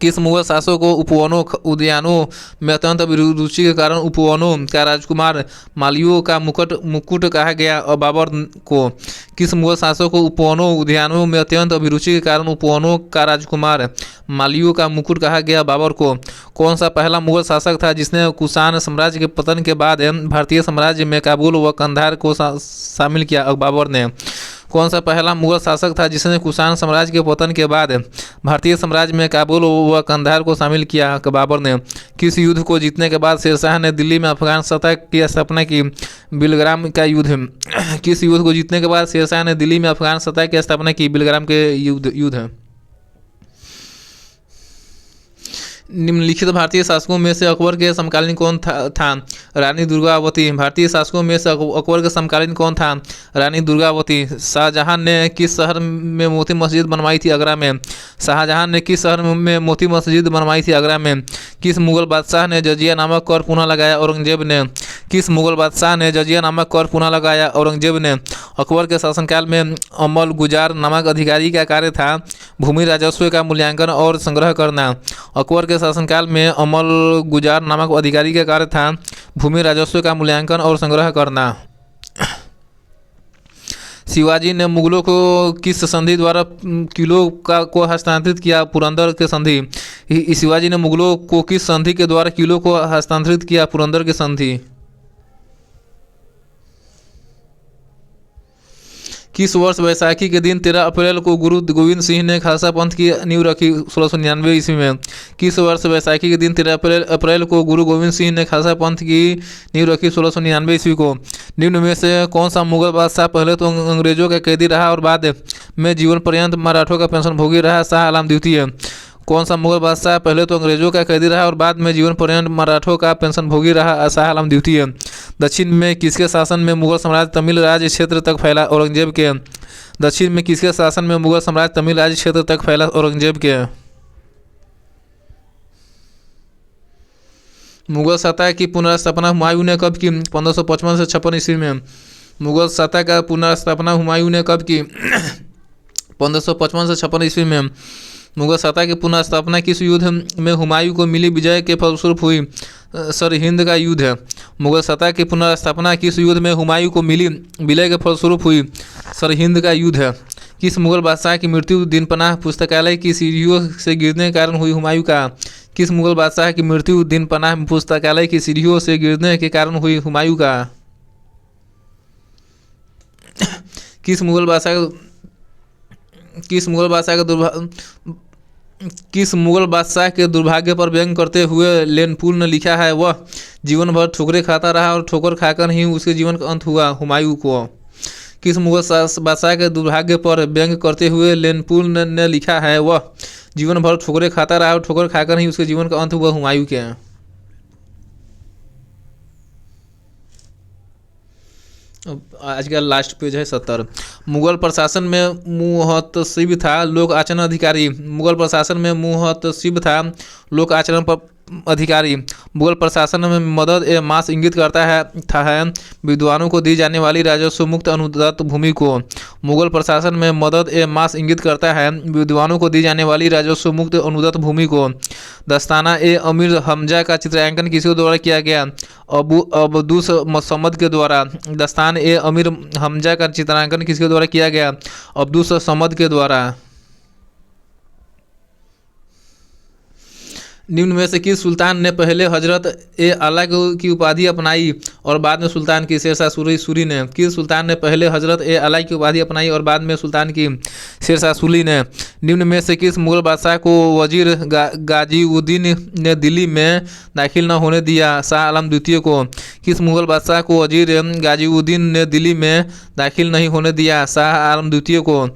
किस मुगल शासक को उपवनों उद्यानों में अत्यंत रुचि के कारण उपवनों का राजकुमार मालियों का मुकुट कहा गया? और बाबर को। किस मुगल शासक को उपवनों उद्यानों में अत्यंत अभिरुचि के कारण उपवनों का राजकुमार मालियों का मुकुट कहा गया? बाबर को। कौन सा पहला मुगल शासक था जिसने कुषाण साम्राज्य के पतन के बाद भारतीय साम्राज्य में काबुल व कंधार को शामिल किया? बाबर ने। कौन सा पहला मुगल शासक था जिसने कुषाण साम्राज्य के पतन के बाद भारतीय साम्राज्य में काबुल व कंधार को शामिल किया? बाबर ने। किस युद्ध को जीतने के बाद शेरशाह ने दिल्ली में अफगान सत्ता की स्थापना की? बिलग्राम का युद्ध। किस युद्ध को जीतने के बाद शेरशाह ने दिल्ली में अफगान सत्ता की स्थापना की? बिलग्राम के युद्ध। निम्नलिखित भारतीय शासकों में से अकबर के समकालीन कौन था? रानी दुर्गावती। भारतीय शासकों में से अकबर के समकालीन कौन था? रानी दुर्गावती। शाहजहां ने किस शहर में मोती मस्जिद बनवाई थी? आगरा में। शाहजहां ने किस शहर में मोती मस्जिद बनवाई थी? आगरा में। किस मुगल बादशाह ने जजिया नामक कर पुनः लगाया? औरंगजेब ने। किस मुगल बादशाह ने जजिया नामक कर पुनः लगाया? औरंगजेब ने। अकबर के शासनकाल में अमल गुजार नामक अधिकारी का कार्य था भूमि राजस्व का मूल्यांकन और संग्रह करना। अकबर के शासनकाल में अमल गुजार नामक अधिकारी का कार्य था भूमि राजस्व का मूल्यांकन और संग्रह करना। शिवाजी ने मुगलों को किस संधि द्वारा किलों को हस्तांतरित किया? पुरंदर के संधि। शिवाजी ने मुगलों को किस संधि के द्वारा किलों को हस्तांतरित किया? पुरंदर के संधि। किस वर्ष बैसाखी के दिन 13 अप्रैल को गुरु गोविंद सिंह ने खालसा पंथ की नींव रखी? 1699 ईस्वी में। किस वर्ष बैसाखी के दिन 13 अप्रैल को गुरु गोविंद सिंह ने खालसा पंथ की नींव रखी? 1699 ईस्वी को। निम्न में से कौन सा मुगल बादशाह पहले तो अंग्रेजों का कैदी रहा और बाद में जीवन पर्यंत मराठों का पेंशन भोगी रहा? शाह आलम द्वितीय। कौन सा मुगल बादशाह पहले तो अंग्रेजों का कैदी रहा और बाद में जीवन पर्यंत मराठों का पेंशन भोगी रहा? शाह आलम द्वितीय। दक्षिण में किसके शासन में मुगल साम्राज्य तमिल राज्य क्षेत्र तक फैला? औरंगजेब के। दक्षिण में किसके शासन में मुगल साम्राज्य तमिल राज्य क्षेत्र तक फैला? औरंगजेब के। मुगल सत्ता की पुनर्स्थापना हुमायूं ने कब की? 1555 से 56 ईस्वी में। मुगल सत्ता का पुनर्स्थापना हुमायूं ने कब की? 1555 से 56 ईस्वी में। मुगल सत्ता की पुनर्स्थापना किस युद्ध में हुमायूं को मिली विजय के फलस्वरूप हुई? सरहिंद का युद्ध है। मुगल सत्ता की पुनर्स्थापना किस युद्ध में हुमायूं को मिली विजय के फलस्वरूप हुई? सरहिंद का युद्ध है। किस मुगल बादशाह की मृत्यु दिनपनाह पुस्तकालय की सीढ़ियों से गिरने के कारण हुई? हुमायूं का। किस मुगल बादशाह की मृत्यु दिनपनाह पुस्तकालय की सीढ़ियों से गिरने के कारण हुई? हुमायूं का। किस मुगल बादशाह के दुर्भाग्य पर व्यंग करते हुए लेनपुल ने लिखा है वह जीवन भर ठोकरें खाता रहा और ठोकर खाकर ही उसके जीवन का अंत हुआ? हुमायूं को। किस मुगल बादशाह के दुर्भाग्य पर व्यंग करते हुए लेनपुल ने लिखा है वह जीवन भर ठोकरें खाता रहा और ठोकर खाकर ही उसके जीवन का अंत हुआ? हुमायूं के। आज का लास्ट पेज है 70। मुगल प्रशासन में मुहतसिब था लोक आचरण अधिकारी। मुगल प्रशासन में मुहतसिब था लोक आचरण अधिकारी। मुगल प्रशासन में मदद ए मास इंगित करता है विद्वानों को दी जाने वाली राजस्व मुक्त अनुदत्त भूमि को। मुगल प्रशासन में मदद ए मास इंगित करता है विद्वानों को दी जाने वाली राजस्व मुक्त अनुदत्त भूमि को। दस्ताना ए अमीर हमजा का चित्रांकन किसके द्वारा किया गया? अब्दुस समद के द्वारा। दस्तान ए अमीर हमजा का चित्रांकन किसके द्वारा किया गया? अब्दुस समद के द्वारा। निम्न में से किस सुल्तान ने पहले हजरत ए आला की उपाधि अपनाई और बाद में सुल्तान की? शेरशाह सूरी ने। किस सुल्तान ने पहले हजरत ए आला की उपाधि अपनाई और बाद में सुल्तान की? शेरशाह सूरी ने। निम्न में से किस मुगल बादशाह को वजीर गाजीउद्दीन ने दिल्ली में दाखिल न होने दिया? शाह आलम द्वितीय को। किस मुगल बादशाह को वजीर गाजीउद्दीन ने दिल्ली में दाखिल नहीं होने दिया? शाह आलम द्वितीय को।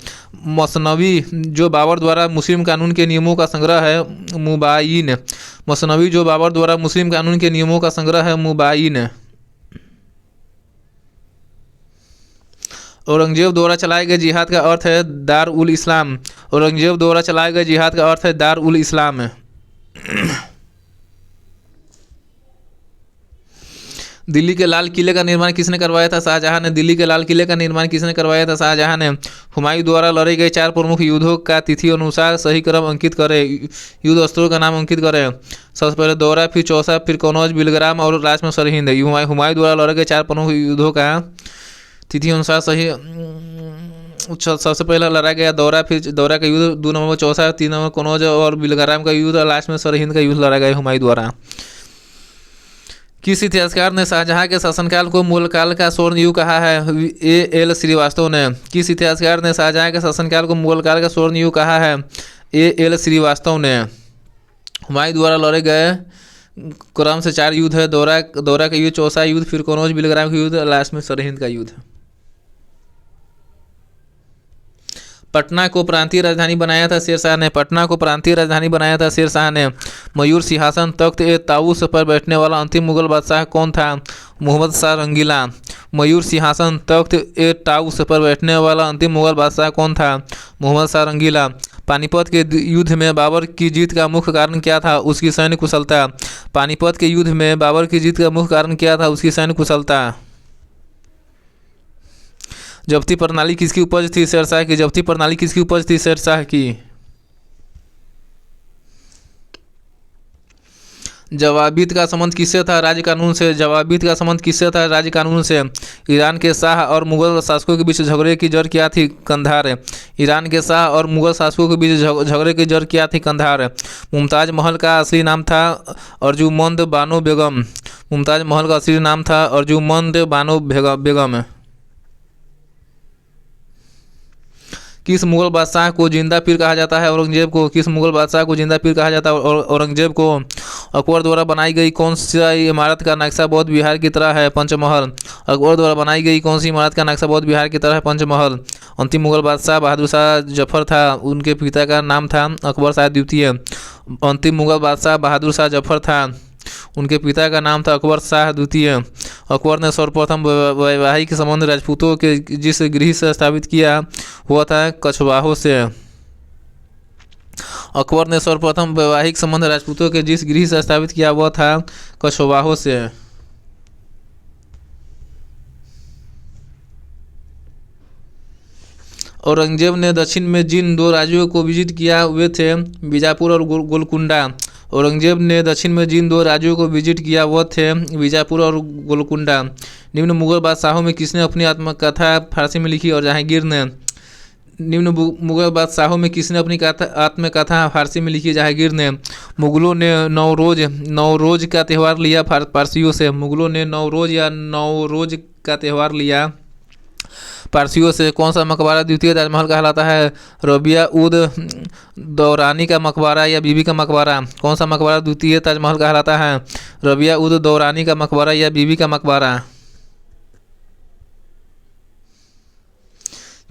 मसनवी जो बाबर द्वारा मुस्लिम कानून के नियमों का संग्रह है मुबाइन। मसनवी जो बाबर द्वारा मुस्लिम कानून के नियमों का संग्रह है मुबाइन। औरंगजेब द्वारा चलाए गए जिहाद का अर्थ है दार उल इस्लाम। औरंगजेब द्वारा चलाए गए जिहाद का अर्थ है दार उल इस्लाम। दिल्ली के लाल किले का निर्माण किसने करवाया था? शाहजहां ने। दिल्ली के लाल किले का निर्माण किसने करवाया था? शाहजहां ने। हुमायूं द्वारा लड़े गए 4 प्रमुख युद्धों का तिथि अनुसार सही क्रम अंकित करें। युद्ध अस्त्रों का नाम अंकित करें। सबसे पहले दौरा, फिर चौसा, फिर कनौज, बिलग्राम और लास्ट में सरहिंद। हुमायूं द्वारा लड़े गए 4 प्रमुख युद्धों का तिथि अनुसार सही। सबसे पहला लड़ा गया दौरा, फिर दौरा का युद्ध, 2 नंबर चौसा, 3 नंबर कनौज और बिलग्राम का युद्ध, लास्ट में सरहिंद का युद्ध लड़ा गया हुमायूं द्वारा। किस इतिहासकार ने शाहजहां के शासनकाल को मुगल काल का स्वर्ण युग कहा है? ए एल श्रीवास्तव ने। किस इतिहासकार ने शाहजहां के शासनकाल को मुगल काल का स्वर्ण युग कहा है? ए एल श्रीवास्तव ने। हुमायूं द्वारा लड़े गए क्रम से 4 युद्ध है। दौरा का युद्ध, चौसा युद्ध, फिर कनौज बिलग्राम का युद्ध, लास्ट में सरहिंद का युद्ध। पटना को प्रांतीय राजधानी बनाया था शेरशाह ने। पटना को प्रांतीय राजधानी बनाया था शेरशाह ने। मयूर सिंहासन तख्त ए ताऊस पर बैठने वाला अंतिम मुगल बादशाह कौन था? मोहम्मद शाह रंगीला। मयूर सिंहासन तख्त ए ताऊस पर बैठने वाला अंतिम मुगल बादशाह कौन था? मोहम्मद शाह रंगीला। पानीपत के युद्ध में बाबर की जीत का मुख्य कारण क्या था? उसकी सैन्य कुशलता। पानीपत के युद्ध में बाबर की जीत का मुख्य कारण क्या था? उसकी सैन्य कुशलता। जब्ती प्रणाली किसकी उपज थी? शेरशाह की। जब्ती प्रणाली किसकी उपज थी? शेरशाह की। जवाबीत का संबंध किससे था? राज्य कानून से। जवाबीत का संबंध किससे था? राज्य कानून से। ईरान के शाह और मुगल शासकों के बीच झगड़े की जड़ क्या थी? कंधार। ईरान के शाह और मुगल शासकों के बीच झगड़े की जड़ क्या थी? कंधार। मुमताज महल का असली नाम था अर्जुमंद बानो बेगम। मुमताज महल का असली नाम था अर्जुमंद बानो बेगम। किस मुगल बादशाह को जिंदा पीर कहा जाता है? औरंगजेब को। किस मुगल बादशाह को जिंदा पीर कहा जाता है? औरंगजेब को। अकबर द्वारा बनाई गई कौन सी इमारत का नक्शा बौद्ध विहार की तरह है? पंचमहल। अकबर द्वारा बनाई गई कौन सी इमारत का नक्शा बौद्ध विहार की तरह है? पंचमहल। अंतिम मुगल बादशाह बहादुर शाह जफर था, उनके पिता का नाम था अकबर शाह द्वितीय। अंतिम मुगल बादशाह बहादुर शाह जफर था, उनके पिता का नाम था अकबर शाह द्वितीय। अकबर ने सर्वप्रथम वैवाहिक संबंध राजपूतों के जिस गृह से स्थापित किया हुआ था कछवाहों से। अकबर ने सर्वप्रथम वैवाहिक संबंध राजपूतों के जिस गृह से स्थापित किया हुआ था कछवाहों से। औरंगजेब ने दक्षिण में जिन 2 राज्यों को विजिट किया वे थे बीजापुर और गोलकुंडा। औरंगजेब ने दक्षिण में जिन 2 राज्यों को विजिट किया वह थे बीजापुर और गोलकुंडा। निम्न मुगल बादशाहों में किसने अपनी आत्मकथा फारसी में लिखी? और जहांगीर ने। निम्न मुगल बादशाहों में किसने अपनी आत्मकथा फारसी में लिखी? जहांगीर ने। मुगलों ने नवरोज का त्यौहार लिया पारसियों से। मुगलों ने नवरोज का त्यौहार लिया पारसियों से। कौन सा मकबरा द्वितीय ताजमहल कहलाता है? रबिया उद दौरानी का मकबरा या बीबी का मकबरा? कौन सा मकबरा द्वितीय ताजमहल कहलाता है? रबिया उद दौरानी का मकबरा या बीबी का मकबरा?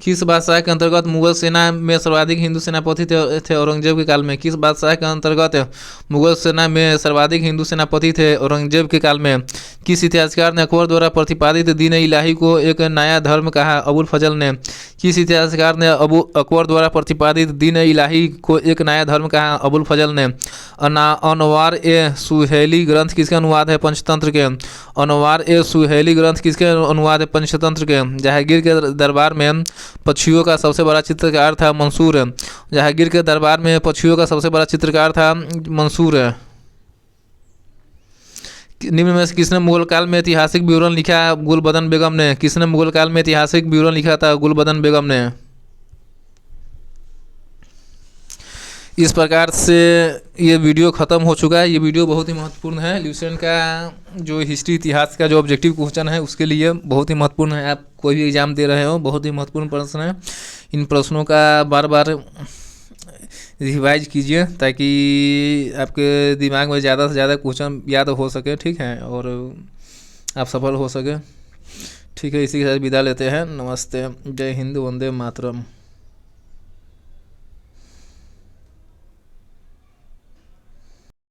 किस बादशाह के अंतर्गत मुगल सेना में सर्वाधिक हिंदू सेनापति थे औरंगजेब के काल में? किस बादशाह के अंतर्गत मुगल सेना में सर्वाधिक हिंदू सेनापति थे औरंगजेब के काल में? किस इतिहासकार ने अकबर द्वारा प्रतिपादित दीन इलाही को एक नया धर्म कहा? अबुल फजल ने। किस इतिहासकार ने अकबर द्वारा प्रतिपादित दीन इलाही को एक नया धर्म कहा? अबुल फजल ने। अनवार ए सुहेली ग्रंथ किसके अनुवाद है? पंचतंत्र के। अनवार ए सुहेली ग्रंथ किसके अनुवाद है? पंचतंत्र के। जहांगीर के दरबार में पक्षियों का सबसे बड़ा चित्रकार था मंसूर। जहांगीर के दरबार में पक्षियों का सबसे बड़ा चित्रकार था मंसूर। निम्न में से किसने मुगल काल में ऐतिहासिक विवरण लिखा? गुलबदन बेगम ने। किसने मुगल काल में ऐतिहासिक विवरण लिखा था? गुलबदन बेगम ने। इस प्रकार से ये वीडियो ख़त्म हो चुका है। ये वीडियो बहुत ही महत्वपूर्ण है। ल्यूसेंट का जो हिस्ट्री इतिहास का जो ऑब्जेक्टिव क्वेश्चन है उसके लिए बहुत ही महत्वपूर्ण है। आप कोई भी एग्ज़ाम दे रहे हो, बहुत ही महत्वपूर्ण प्रश्न है। इन प्रश्नों का बार बार रिवाइज कीजिए ताकि आपके दिमाग में ज़्यादा से ज़्यादा क्वेश्चन याद हो सके, ठीक है, और आप सफल हो सके। ठीक है, इसी के साथ विदा लेते हैं। नमस्ते, जय हिंद, वंदे मातरम।